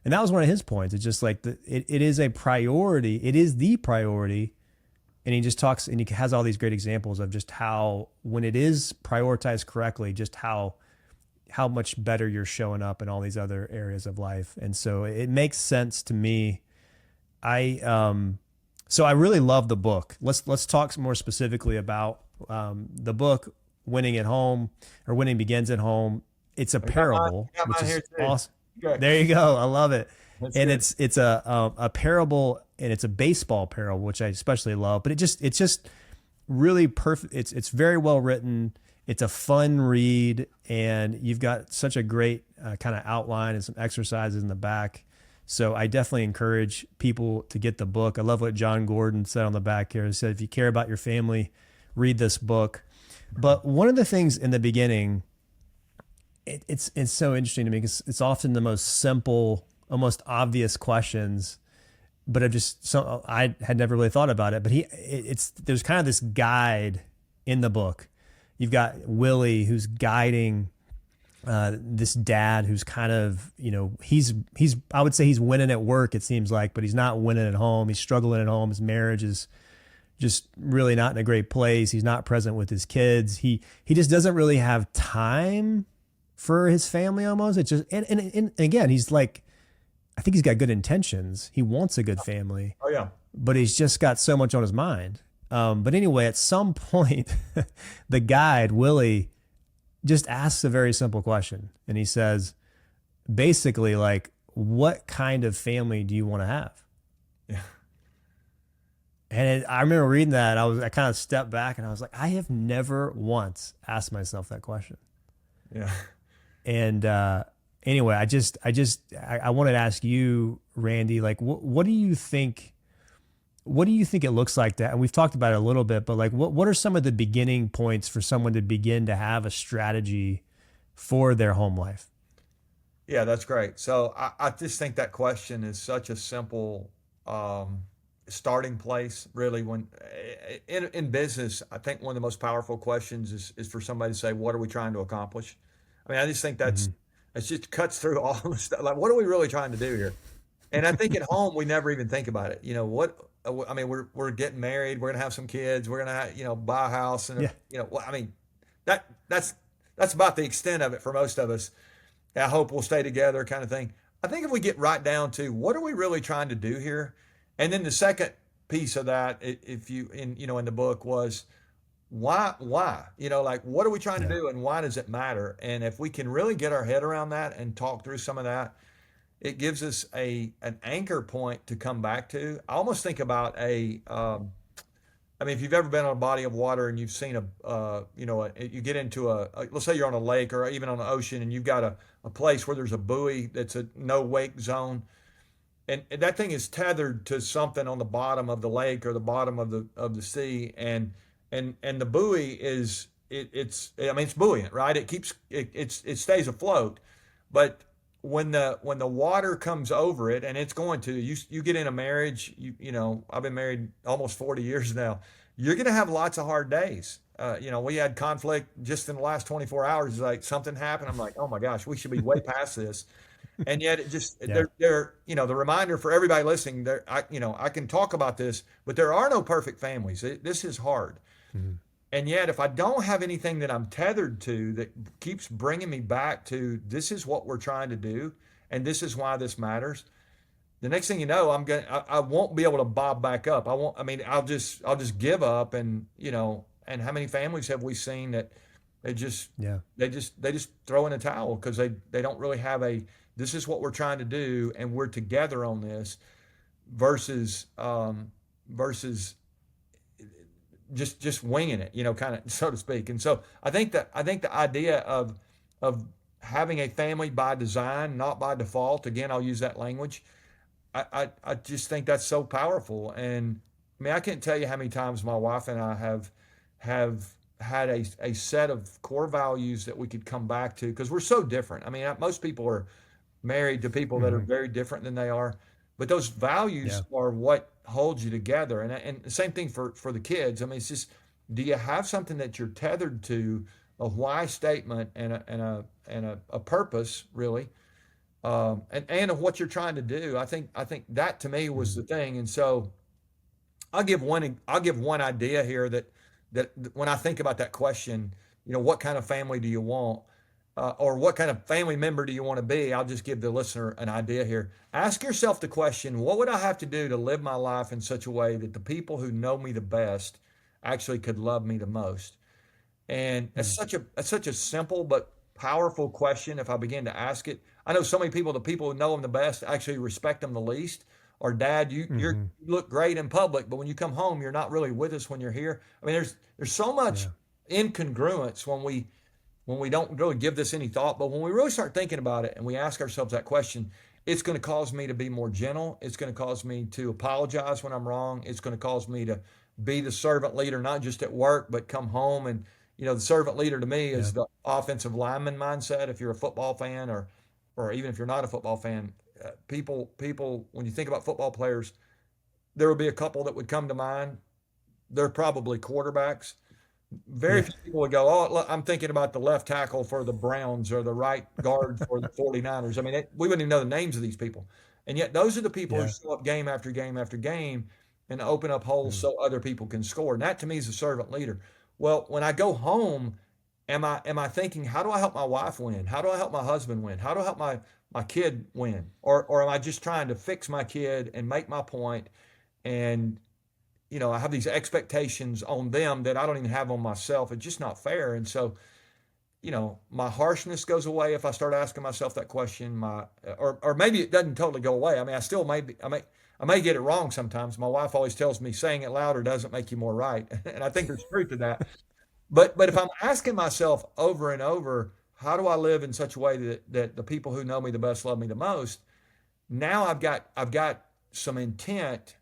And that was one of his points. It's just like it is a priority. It is the priority. And he just talks, and he has all these great examples of just how, when it is prioritized correctly, just how much better you're showing up in all these other areas of life. And so it makes sense to me. I really love the book. Let's talk more specifically about the book, Winning at Home, or Winning Begins at Home. It's a I got mine, parable, I got which mine is here too. awesome. Okay. There you go. I love it. That's And good. it's a parable, and it's a baseball parable, which I especially love. But it's just really perfect. It's very well written. It's a fun read, and you've got such a great kind of outline and some exercises in the back. So I definitely encourage people to get the book. I love what John Gordon said on the back here. He said, if you care about your family, read this book. But one of the things in the beginning, it's so interesting to me because it's often the most simple, almost obvious questions. But I had never really thought about it. But there's kind of this guide in the book. You've got Willie who's guiding this dad who's kind of, he's I would say he's winning at work, it seems like, but he's not winning at home. He's struggling at home. His marriage is just really not in a great place. He's not present with his kids. He just doesn't really have time for his family almost. It's just, and again, he's like, I think he's got good intentions. He wants a good family, Oh yeah. but he's just got so much on his mind. But anyway, at some point, the guide, Willie, just asks a very simple question. And he says, basically, like, what kind of family do you want to have? Yeah. And I remember reading that. I kind of stepped back and I was like, I have never once asked myself that question. Yeah. And anyway, I wanted to ask you, Randy, like, what do you think what do you think it looks like that? And we've talked about it a little bit, but like, what are some of the beginning points for someone to begin to have a strategy for their home life? Yeah, that's great. So I just think that question is such a simple um, starting place, really. When in business, I think one of the most powerful questions is for somebody to say, "What are we trying to accomplish?" I mean, I just think Hmm. it just cuts through all the stuff. Like, what are we really trying to do here? And I think at home we never even think about it. You know what? I mean, we're getting married. We're gonna have some kids. We're gonna buy a house, and Yeah. I mean, that that's that's about the extent of it for most of us. I hope we'll stay together, kind of thing. I think if we get right down to what are we really trying to do here, and then the second piece of that, if you in the book was why like what are we trying to Yeah. do and why does it matter? And if we can really get our head around that and talk through some of that, it gives us an anchor point to come back to. I almost think about I mean, if you've ever been on a body of water and you've seen you get into let's say you're on a lake or even on the ocean and you've got a place where there's a buoy that's a no wake zone, and that thing is tethered to something on the bottom of the lake or the bottom of the sea, and the buoy I mean, it's buoyant, right? It stays afloat, but when the water comes over it, and it's going to, you get in a marriage, I've been married almost 40 years now. You're going to have lots of hard days. We had conflict just in the last 24 hours. It's like something happened. I'm like, oh my gosh, we should be way past this. And yet it just Yeah. the reminder for everybody listening there, I can talk about this, but there are no perfect families. This is hard. Mhm. And yet, if I don't have anything that I'm tethered to that keeps bringing me back to this is what we're trying to do, and this is why this matters, the next thing you know, I won't be able to bob back up. I won't. I mean, I'll just give up, and and how many families have we seen that they just Yeah. they just throw in a towel because they don't really have this is what we're trying to do, and we're together on this versus just winging it, kind of so to speak. And so I think the idea of having a family by design, not by default. Again, I'll use that language. I just think that's so powerful. And I mean, I can't tell you how many times my wife and I have had a set of core values that we could come back to because we're so different. I mean, most people are married to people that are Hmm. very different than they are. But those values Yeah. are what holds you together. And the same thing for the kids. I mean, it's just, do you have something that you're tethered to, a why statement and a purpose, really, and of what you're trying to do? I think that to me was Hmm. the thing. And so I'll give one idea here that when I think about that question, what kind of family do you want? Or what kind of family member do you want to be? I'll just give the listener an idea here. Ask yourself the question, what would I have to do to live my life in such a way that the people who know me the best actually could love me the most? And that's such a simple but powerful question if I begin to ask it. I know so many people, the people who know them the best actually respect them the least. Or dad, you Hmm. look great in public, but when you come home, you're not really with us when you're here. I mean, there's so much Yeah. incongruence when we don't really give this any thought, but when we really start thinking about it and we ask ourselves that question, it's going to cause me to be more gentle. It's going to cause me to apologize when I'm wrong. It's going to cause me to be the servant leader, not just at work, but come home. And, the servant leader to me Yeah. is the offensive lineman mindset. If you're a football fan or even if you're not a football fan, people, when you think about football players, there will be a couple that would come to mind. They're probably quarterbacks. Very Yeah. few people would go, oh, I'm thinking about the left tackle for the Browns or the right guard for the 49ers. I mean, we wouldn't even know the names of these people. And yet, those are the people who Yeah. show up game after game after game and open up holes Mm. so other people can score. And that to me is a servant leader. Well, when I go home, am I thinking, how do I help my wife win? How do I help my husband win? How do I help my kid win? Or am I just trying to fix my kid and make my point and I have these expectations on them that I don't even have on myself. It's just not fair. And so, my harshness goes away if I start asking myself that question. Or maybe it doesn't totally go away. I mean, I still I may get it wrong sometimes. My wife always tells me saying it louder doesn't make you more right, and I think there's truth to that. But if I'm asking myself over and over, how do I live in such a way that the people who know me the best love me the most? Now I've got some intent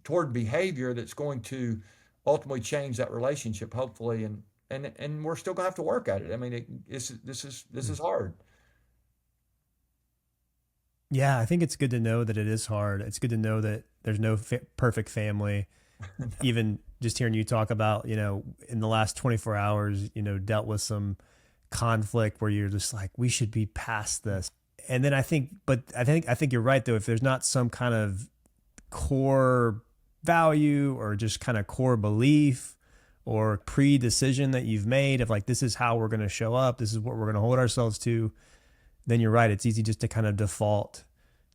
toward behavior that's going to ultimately change that relationship, hopefully. And we're still gonna have to work at it. I mean, this is hard. Yeah, I think it's good to know that it is hard. It's good to know that there's no perfect family. Even just hearing you talk about, in the last 24 hours, dealt with some conflict where you're just like, we should be past this. And then I think you're right though. If there's not some kind of core value or just kind of core belief or pre-decision that you've made of like, this is how we're going to show up, this is what we're going to hold ourselves to, then you're right. It's easy just to kind of default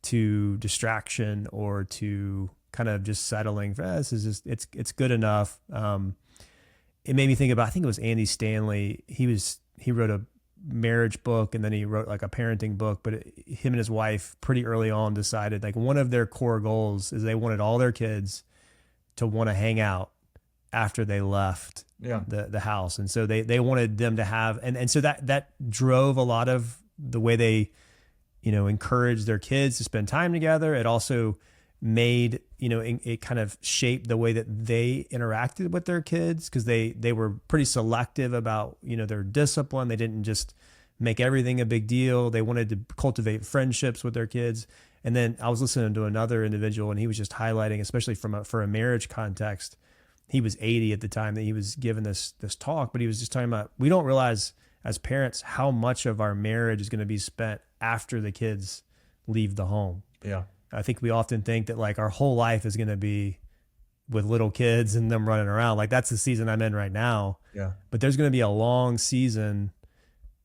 to distraction or to kind of just settling for this is just, it's good enough. It made me think about, I think it was Andy Stanley. He wrote a marriage book and then he wrote like a parenting book, but him and his wife pretty early on decided like one of their core goals is they wanted all their kids to want to hang out after they left the house. And so they wanted them to have, and so that drove a lot of the way they, encouraged their kids to spend time together. It also made, it kind of shaped the way that they interacted with their kids because they were pretty selective about, their discipline. They didn't just make everything a big deal. They wanted to cultivate friendships with their kids. And then I was listening to another individual and he was just highlighting, especially for a marriage context, he was 80 at the time that he was giving this talk, but he was just talking about, we don't realize as parents how much of our marriage is going to be spent after the kids leave the home. Yeah. I think we often think that like our whole life is going to be with little kids and them running around. Like that's the season I'm in right now. Yeah. But there's going to be a long season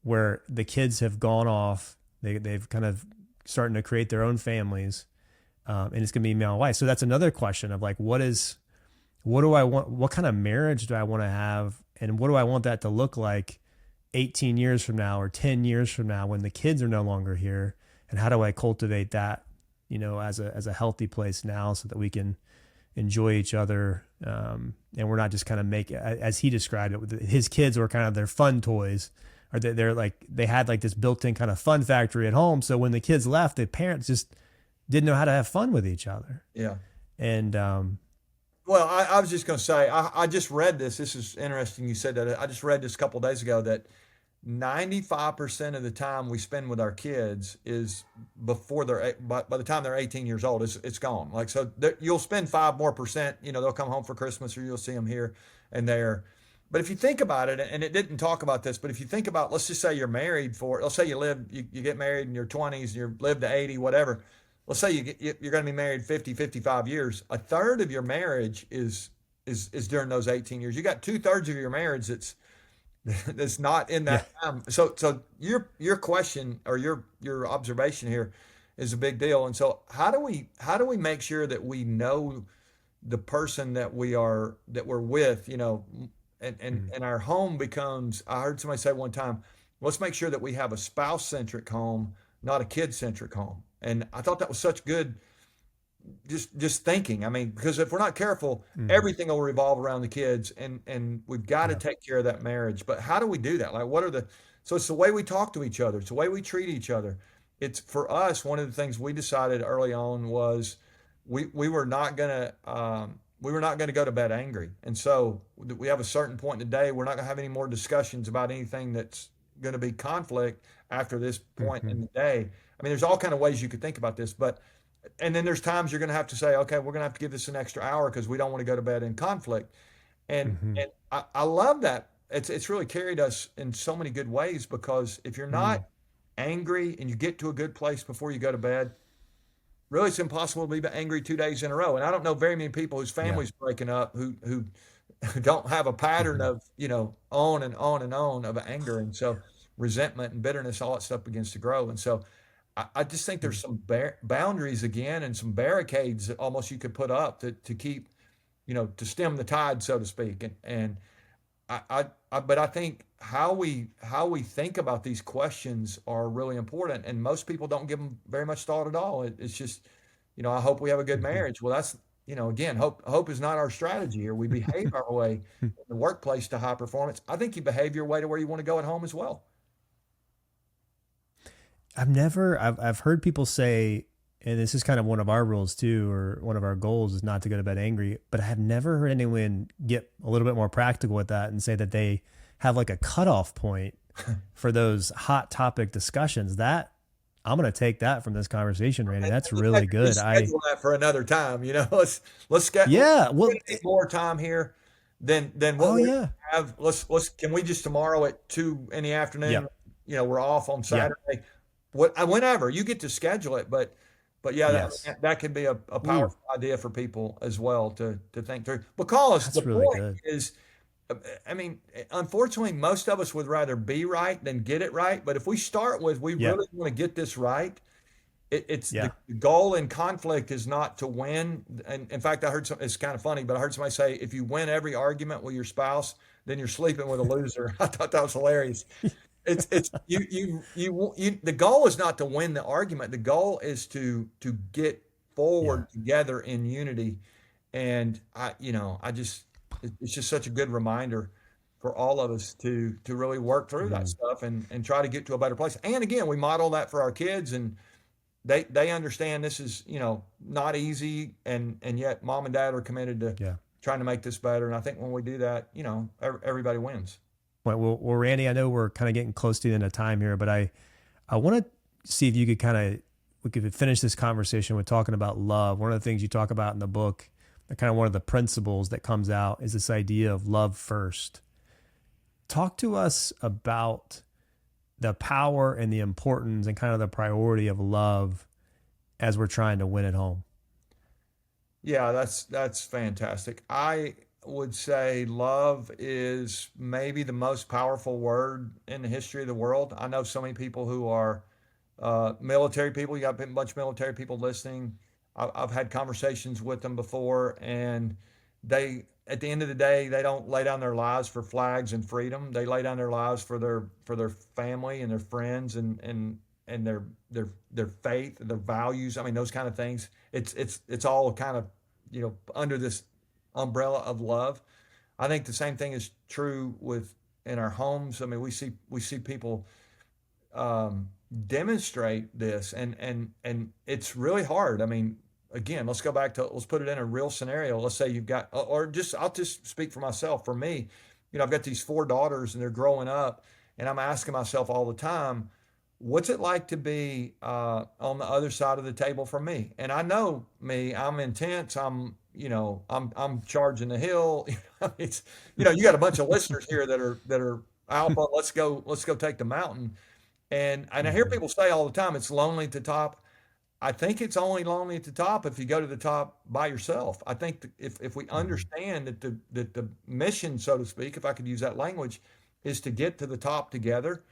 where the kids have gone off. They've kind of starting to create their own families. And it's going to be me and my wife. So that's another question of like, what do I want? What kind of marriage do I want to have? And what do I want that to look like 18 years from now or 10 years from now when the kids are no longer here? And how do I cultivate that, as a healthy place now so that we can enjoy each other. And we're not just kind of as he described it, his kids were kind of their fun toys, or they're like, they had like this built-in kind of fun factory at home. So when the kids left, the parents just didn't know how to have fun with each other. Yeah. And, well, I was just going to say, I just read this. This is interesting. You said that. I just read this a couple of days ago that 95% of the time we spend with our kids is before by the time they're 18 years old, it's gone. Like, so you'll spend 5% more, they'll come home for Christmas or you'll see them here and there. But if you think about it, and it didn't talk about this, but if you think about, let's just say you're married let's say you get married in your 20s and you live to 80, whatever. Let's say you're going to be married 50, 55 years. A third of your marriage is during those 18 years. You got 2/3 of your marriage that's not in that time. So your question or your observation here is a big deal. And so how do we make sure that we know the person that we're with, and our home becomes, I heard somebody say one time, let's make sure that we have a spouse-centric home, not a kid-centric home. And I thought that was such good, just thinking. I mean, because if we're not careful, everything will revolve around the kids, and we've got to take care of that marriage. But how do we do that? Like, so it's the way we talk to each other. It's the way we treat each other. It's for us, one of the things we decided early on was we were not gonna go to bed angry. And so we have a certain point in the day, we're not gonna have any more discussions about anything that's going to be conflict after this point in the day. I mean, there's all kind of ways you could think about this, and then there's times you're going to have to say, okay, we're going to have to give this an extra hour because we don't want to go to bed in conflict. And I love that. It's really carried us in so many good ways, because if you're not angry and you get to a good place before you go to bed, really it's impossible to be angry 2 days in a row. And I don't know very many people whose families breaking up who don't have a pattern of, on and on and on of anger. And so resentment and bitterness, all that stuff begins to grow. And so I just think there's some boundaries again, and some barricades that almost you could put up to keep, to stem the tide, so to speak. And but I think how we think about these questions are really important, and most people don't give them very much thought at all. It's just, I hope we have a good marriage. Well, that's, again, hope is not our strategy here. We behave our way in the workplace to high performance. I think you behave your way to where you want to go at home as well. I've heard people say and this is kind of one of our rules too, or one of our goals is not to go to bed angry, but I have never heard anyone get a little bit more practical with that and say that they have like a cutoff point for those hot topic discussions. That I'm going to take that from this conversation, Randy. And That's we have really to good. reschedule that for another time. Let's get Yeah, well, more time here than what oh we yeah. have. Let's can we just tomorrow at 2 in the afternoon? Yep. We're off on Yeah. Saturday. Whenever you get to schedule it, but yeah, Yes. that could be a Ooh, powerful idea for people as well to think through. Because the that's really point good. is, I mean, unfortunately, most of us would rather be right than get it right. But if we start with, we Yeah. really want to get this right, it's Yeah. the goal in conflict is not to win. And in fact, it's kind of funny, but I heard somebody say, if you win every argument with your spouse, then you're sleeping with a loser. I thought that was hilarious. It's the goal is not to win the argument. The goal is to get Yeah. forward together in unity. And it's just such a good reminder for all of us to really work through that Mm. stuff and try to get to a better place. And again, we model that for our kids, and they understand this is, not easy, and yet mom and dad are committed to Yeah. trying to make this better. And I think when we do that, everybody wins. Well, Randy, I know we're kind of getting close to the end of time here, but I want to see if you could we could finish this conversation with talking about love. One of the things you talk about in the book, kind of one of the principles that comes out is this idea of love first. Talk to us about the power and the importance and kind of the priority of love as we're trying to win at home. Yeah, that's fantastic. I would say love is maybe the most powerful word in the history of the world. I know so many people who are military people. You got a bunch of military people listening. I've had conversations with them before, and at the end of the day, they don't lay down their lives for flags and freedom. They lay down their lives for their family and their friends and their faith, their values. I mean, those kind of things. It's all kind of, under this umbrella of love. I think the same thing is true with in our homes. I mean, we see people demonstrate this, and it's really hard. I mean, again, let's put it in a real scenario. Let's say you've got, or just I'll just speak for myself. For me, I've got these 4 daughters, and they're growing up, and I'm asking myself all the time, what's it like to be on the other side of the table for me? And I know me, I'm intense. I'm charging the hill. It's, you got a bunch of listeners here that are alpha. Let's go take the mountain. And I hear Mhm. people say all the time, it's lonely at the top. I think it's only lonely at the top if you go to the top by yourself. I think if we Mhm. understand that the mission, so to speak, if I could use that language, is to get to the top together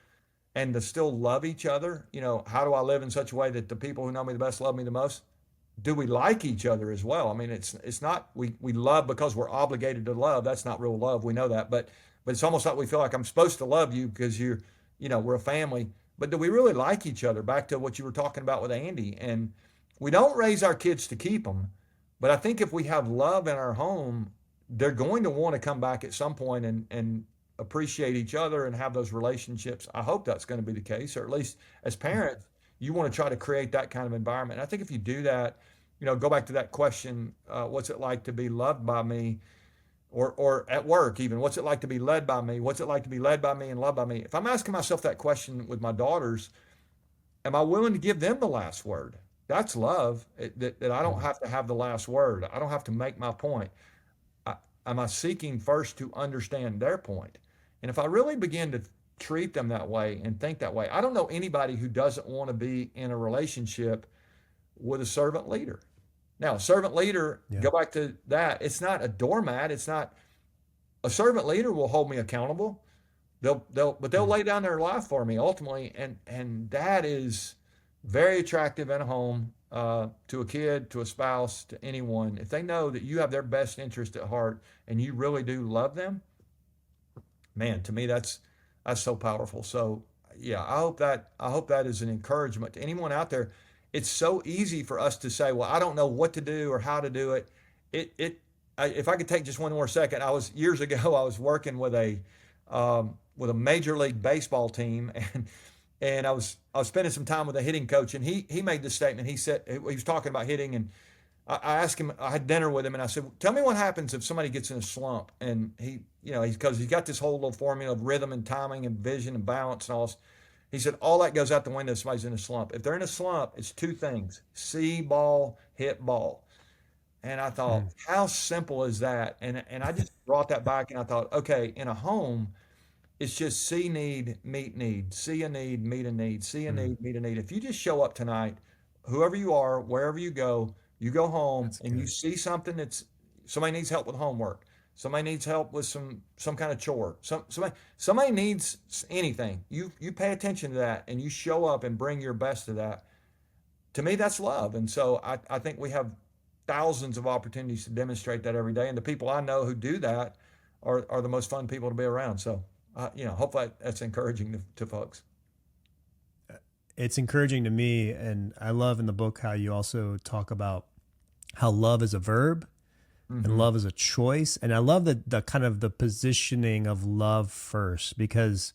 and to still love each other. How do I live in such a way that the people who know me the best love me the most? Do we like each other as well? I mean, it's not we love because we're obligated to love. That's not real love. We know that, but it's almost like we feel like I'm supposed to love you because we're a family. But do we really like each other? Back to what you were talking about with Andy, and we don't raise our kids to keep them, but I think if we have love in our home, they're going to want to come back at some point and appreciate each other and have those relationships. I hope that's going to be the case, or at least as parents, you want to try to create that kind of environment. And I think if you do that, go back to that question, what's it like to be loved by me? Or at work, even, what's it like to be led by me? What's it like to be led by me and loved by me? If I'm asking myself that question with my daughters, am I willing to give them the last word? That's love, that I don't Mhm. have to have the last word. I don't have to make my point. Am I seeking first to understand their point? And if I really begin to treat them that way and think that way, I don't know anybody who doesn't want to be in a relationship with a servant leader. Now, a servant leader, Yeah. go back to that. It's not a doormat. It's not a servant leader will hold me accountable. They'll Mhm. lay down their life for me ultimately, and that is very attractive in a home, to a kid, to a spouse, to anyone. If they know that you have their best interest at heart and you really do love them, man, to me that's so powerful. So yeah, I hope that is an encouragement to anyone out there. It's so easy for us to say, well, I don't know what to do or how to do it. If I could take just one more second, years ago I was working with a major league baseball team, and I was spending some time with a hitting coach, and he made this statement. He said he was talking about hitting, and I asked him. I had dinner with him, and I said, "Tell me what happens if somebody gets in a slump." And because he's got this whole little formula of rhythm and timing and vision and balance and all this. He said all that goes out the window if somebody's in a slump. If they're in a slump, it's two things: see ball, hit ball. And I thought, how simple is that? And I just brought that back, and I thought, okay, in a home, it's just see need, meet need, see a need, meet a need, see a need, meet a need. If you just show up tonight, whoever you are, wherever you go home That's and you good. see something that's somebody needs help with homework, somebody needs help with some kind of chore, somebody needs anything. You pay attention to that and you show up and bring your best to that. To me, that's love. And so I think we have thousands of opportunities to demonstrate that every day. And the people I know who do that are the most fun people to be around. So, hopefully that's encouraging to folks. It's encouraging to me. And I love in the book how you also talk about how love is a verb and love is a choice. And I love the kind of the positioning of love first, because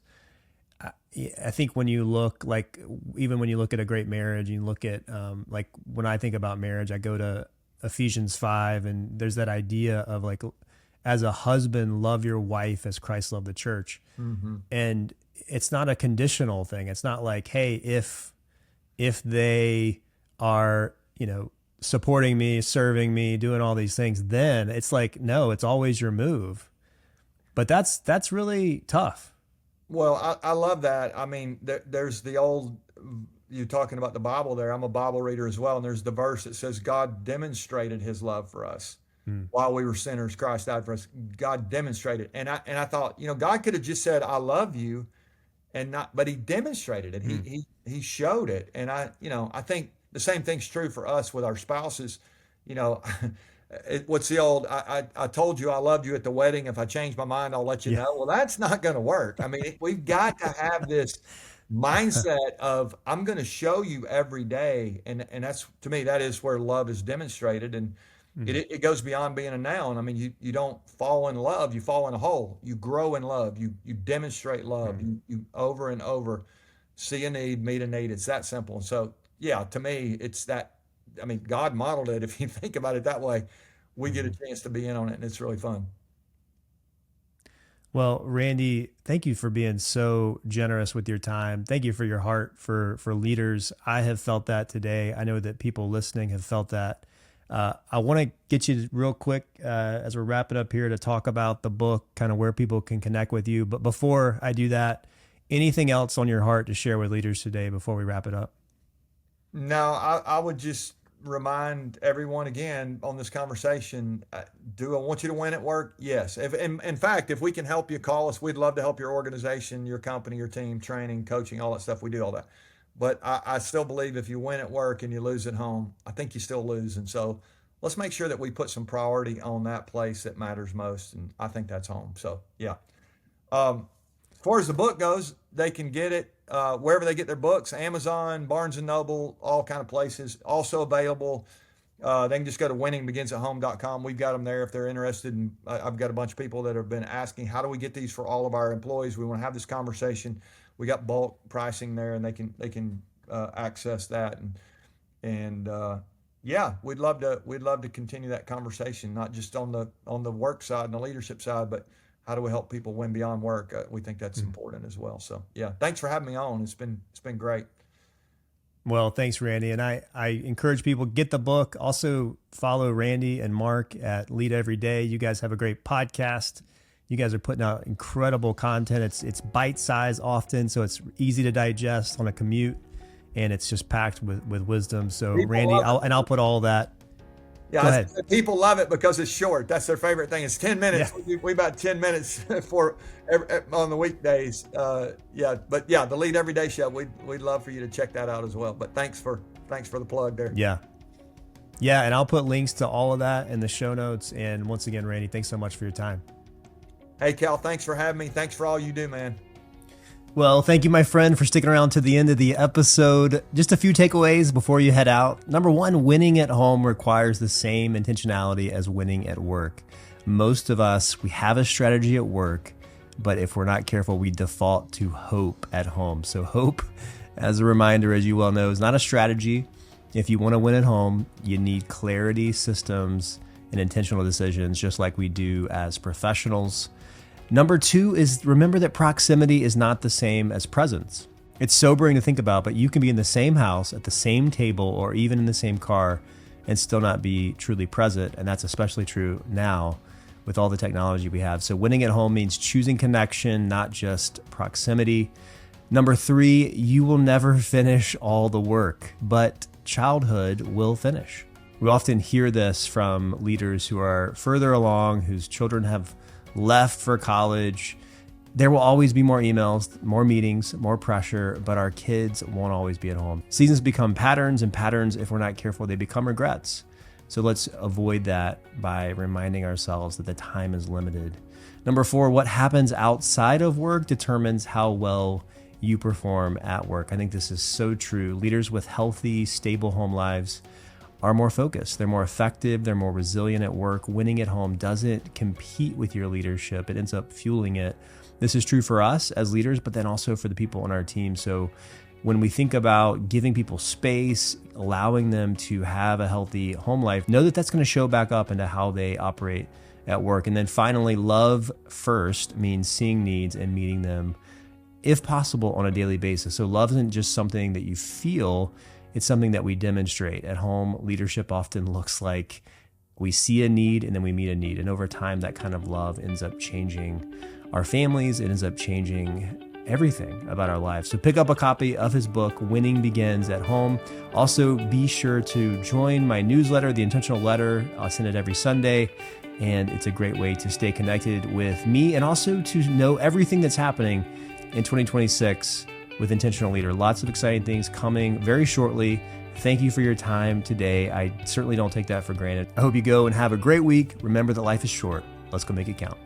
I think when you look like, even when you look at a great marriage, you look at like when I think about marriage, I go to Ephesians 5, and there's that idea of like, as a husband, love your wife as Christ loved the church. And it's not a conditional thing. It's not like, hey, if they are, supporting me, serving me, doing all these things, then it's like, no, it's always your move. But that's really tough. Well, I love that. I mean, there's the old, you talking about the Bible there. I'm a Bible reader as well. And there's the verse that says, God demonstrated his love for us. While we were sinners, Christ died for us. God demonstrated. And I thought, God could have just said, I love you, but he demonstrated it. He showed it. And I think the same thing's true for us with our spouses. What's the old, I told you I loved you at the wedding. If I change my mind, I'll let you Yeah. know. Well, that's not going to work. I mean, we've got to have this mindset of, I'm going to show you every day. And that's, to me, that is where love is demonstrated. And it goes beyond being a noun. I mean, you don't fall in love, you fall in a hole. You grow in love. You demonstrate love. You over and over see a need, meet a need. It's that simple. And so, yeah, to me, it's that. I mean, God modeled it. If you think about it that way, we get a chance to be in on it, and it's really fun. Well, Randy, thank you for being so generous with your time. Thank you for your heart for leaders. I have felt that today. I know that people listening have felt that. I want to get you real quick as we're wrapping up here to talk about the book, kind of where people can connect with you. But before I do that, anything else on your heart to share with leaders today before we wrap it up? No, I would just remind everyone again on this conversation, do I want you to win at work? Yes. In fact, if we can help you, call us. We'd love to help your organization, your company, your team, training, coaching, all that stuff. We do all that. But I still believe if you win at work and you lose at home, I think you still lose. And so let's make sure that we put some priority on that place that matters most. And I think that's home. So, yeah. As far as the book goes, they can get it wherever they get their books, Amazon, Barnes and Noble, all kind of places. Also available. They can just go to winningbeginsathome.com. We've got them there if they're interested. And I've got a bunch of people that have been asking, how do we get these for all of our employees? We want to have this conversation. We got bulk pricing there, and they can access that. And yeah, we'd love to continue that conversation, not just on the work side and the leadership side, but how do we help people win beyond work? We think that's important as well. So yeah, thanks for having me on. It's been great. Well, thanks, Randy. And I encourage people, get the book. Also follow Randy and Mark at Lead Every Day. You guys have a great podcast. You guys are putting out incredible content. It's bite-sized often, so it's easy to digest on a commute, and it's just packed with wisdom. So People Randy, love I'll put all that. Go Yeah, ahead. people love it because it's short. That's their favorite thing. It's 10 minutes. Yeah. We about 10 minutes on the weekdays. Yeah, but yeah, the Lead Everyday Show. We'd love for you to check that out as well. But thanks for the plug there. Yeah. Yeah, and I'll put links to all of that in the show notes. And once again, Randy, thanks so much for your time. Hey, Cal, thanks for having me. Thanks for all you do, man. Well, thank you, my friend, for sticking around to the end of the episode. Just a few takeaways before you head out. Number one, winning at home requires the same intentionality as winning at work. Most of us, we have a strategy at work, but if we're not careful, we default to hope at home. So hope, as a reminder, as you well know, is not a strategy. If you want to win at home, you need clarity, systems, and intentional decisions, just like we do as professionals. Number 2 is remember that proximity is not the same as presence. It's sobering to think about, but you can be in the same house, at the same table, or even in the same car and still not be truly present. And that's especially true now with all the technology we have. So winning at home means choosing connection, not just proximity. Number 3, you will never finish all the work, but childhood will finish. We often hear this from leaders who are further along, whose children have left for college. There will always be more emails, more meetings, more pressure, but our kids won't always be at home. Seasons become patterns, and patterns, if we're not careful, they become regrets. So let's avoid that by reminding ourselves that the time is limited. Number 4, what happens outside of work determines how well you perform at work. I think this is so true. Leaders with healthy, stable home lives are more focused. They're more effective. They're more resilient at work. Winning at home doesn't compete with your leadership. It ends up fueling it. This is true for us as leaders, but then also for the people on our team. So when we think about giving people space, allowing them to have a healthy home life, know that that's going to show back up into how they operate at work. And then finally, love first means seeing needs and meeting them, if possible, on a daily basis. So love isn't just something that you feel, it's something that we demonstrate. At home, leadership often looks like we see a need and then we meet a need. And over time, that kind of love ends up changing our families. It ends up changing everything about our lives. So pick up a copy of his book, Winning Begins at Home. Also, be sure to join my newsletter, The Intentional Letter. I'll send it every Sunday, and it's a great way to stay connected with me and also to know everything that's happening in 2026 with Intentional Leader. Lots of exciting things coming very shortly. Thank you for your time today. I certainly don't take that for granted. I hope you go and have a great week. Remember that life is short. Let's go make it count.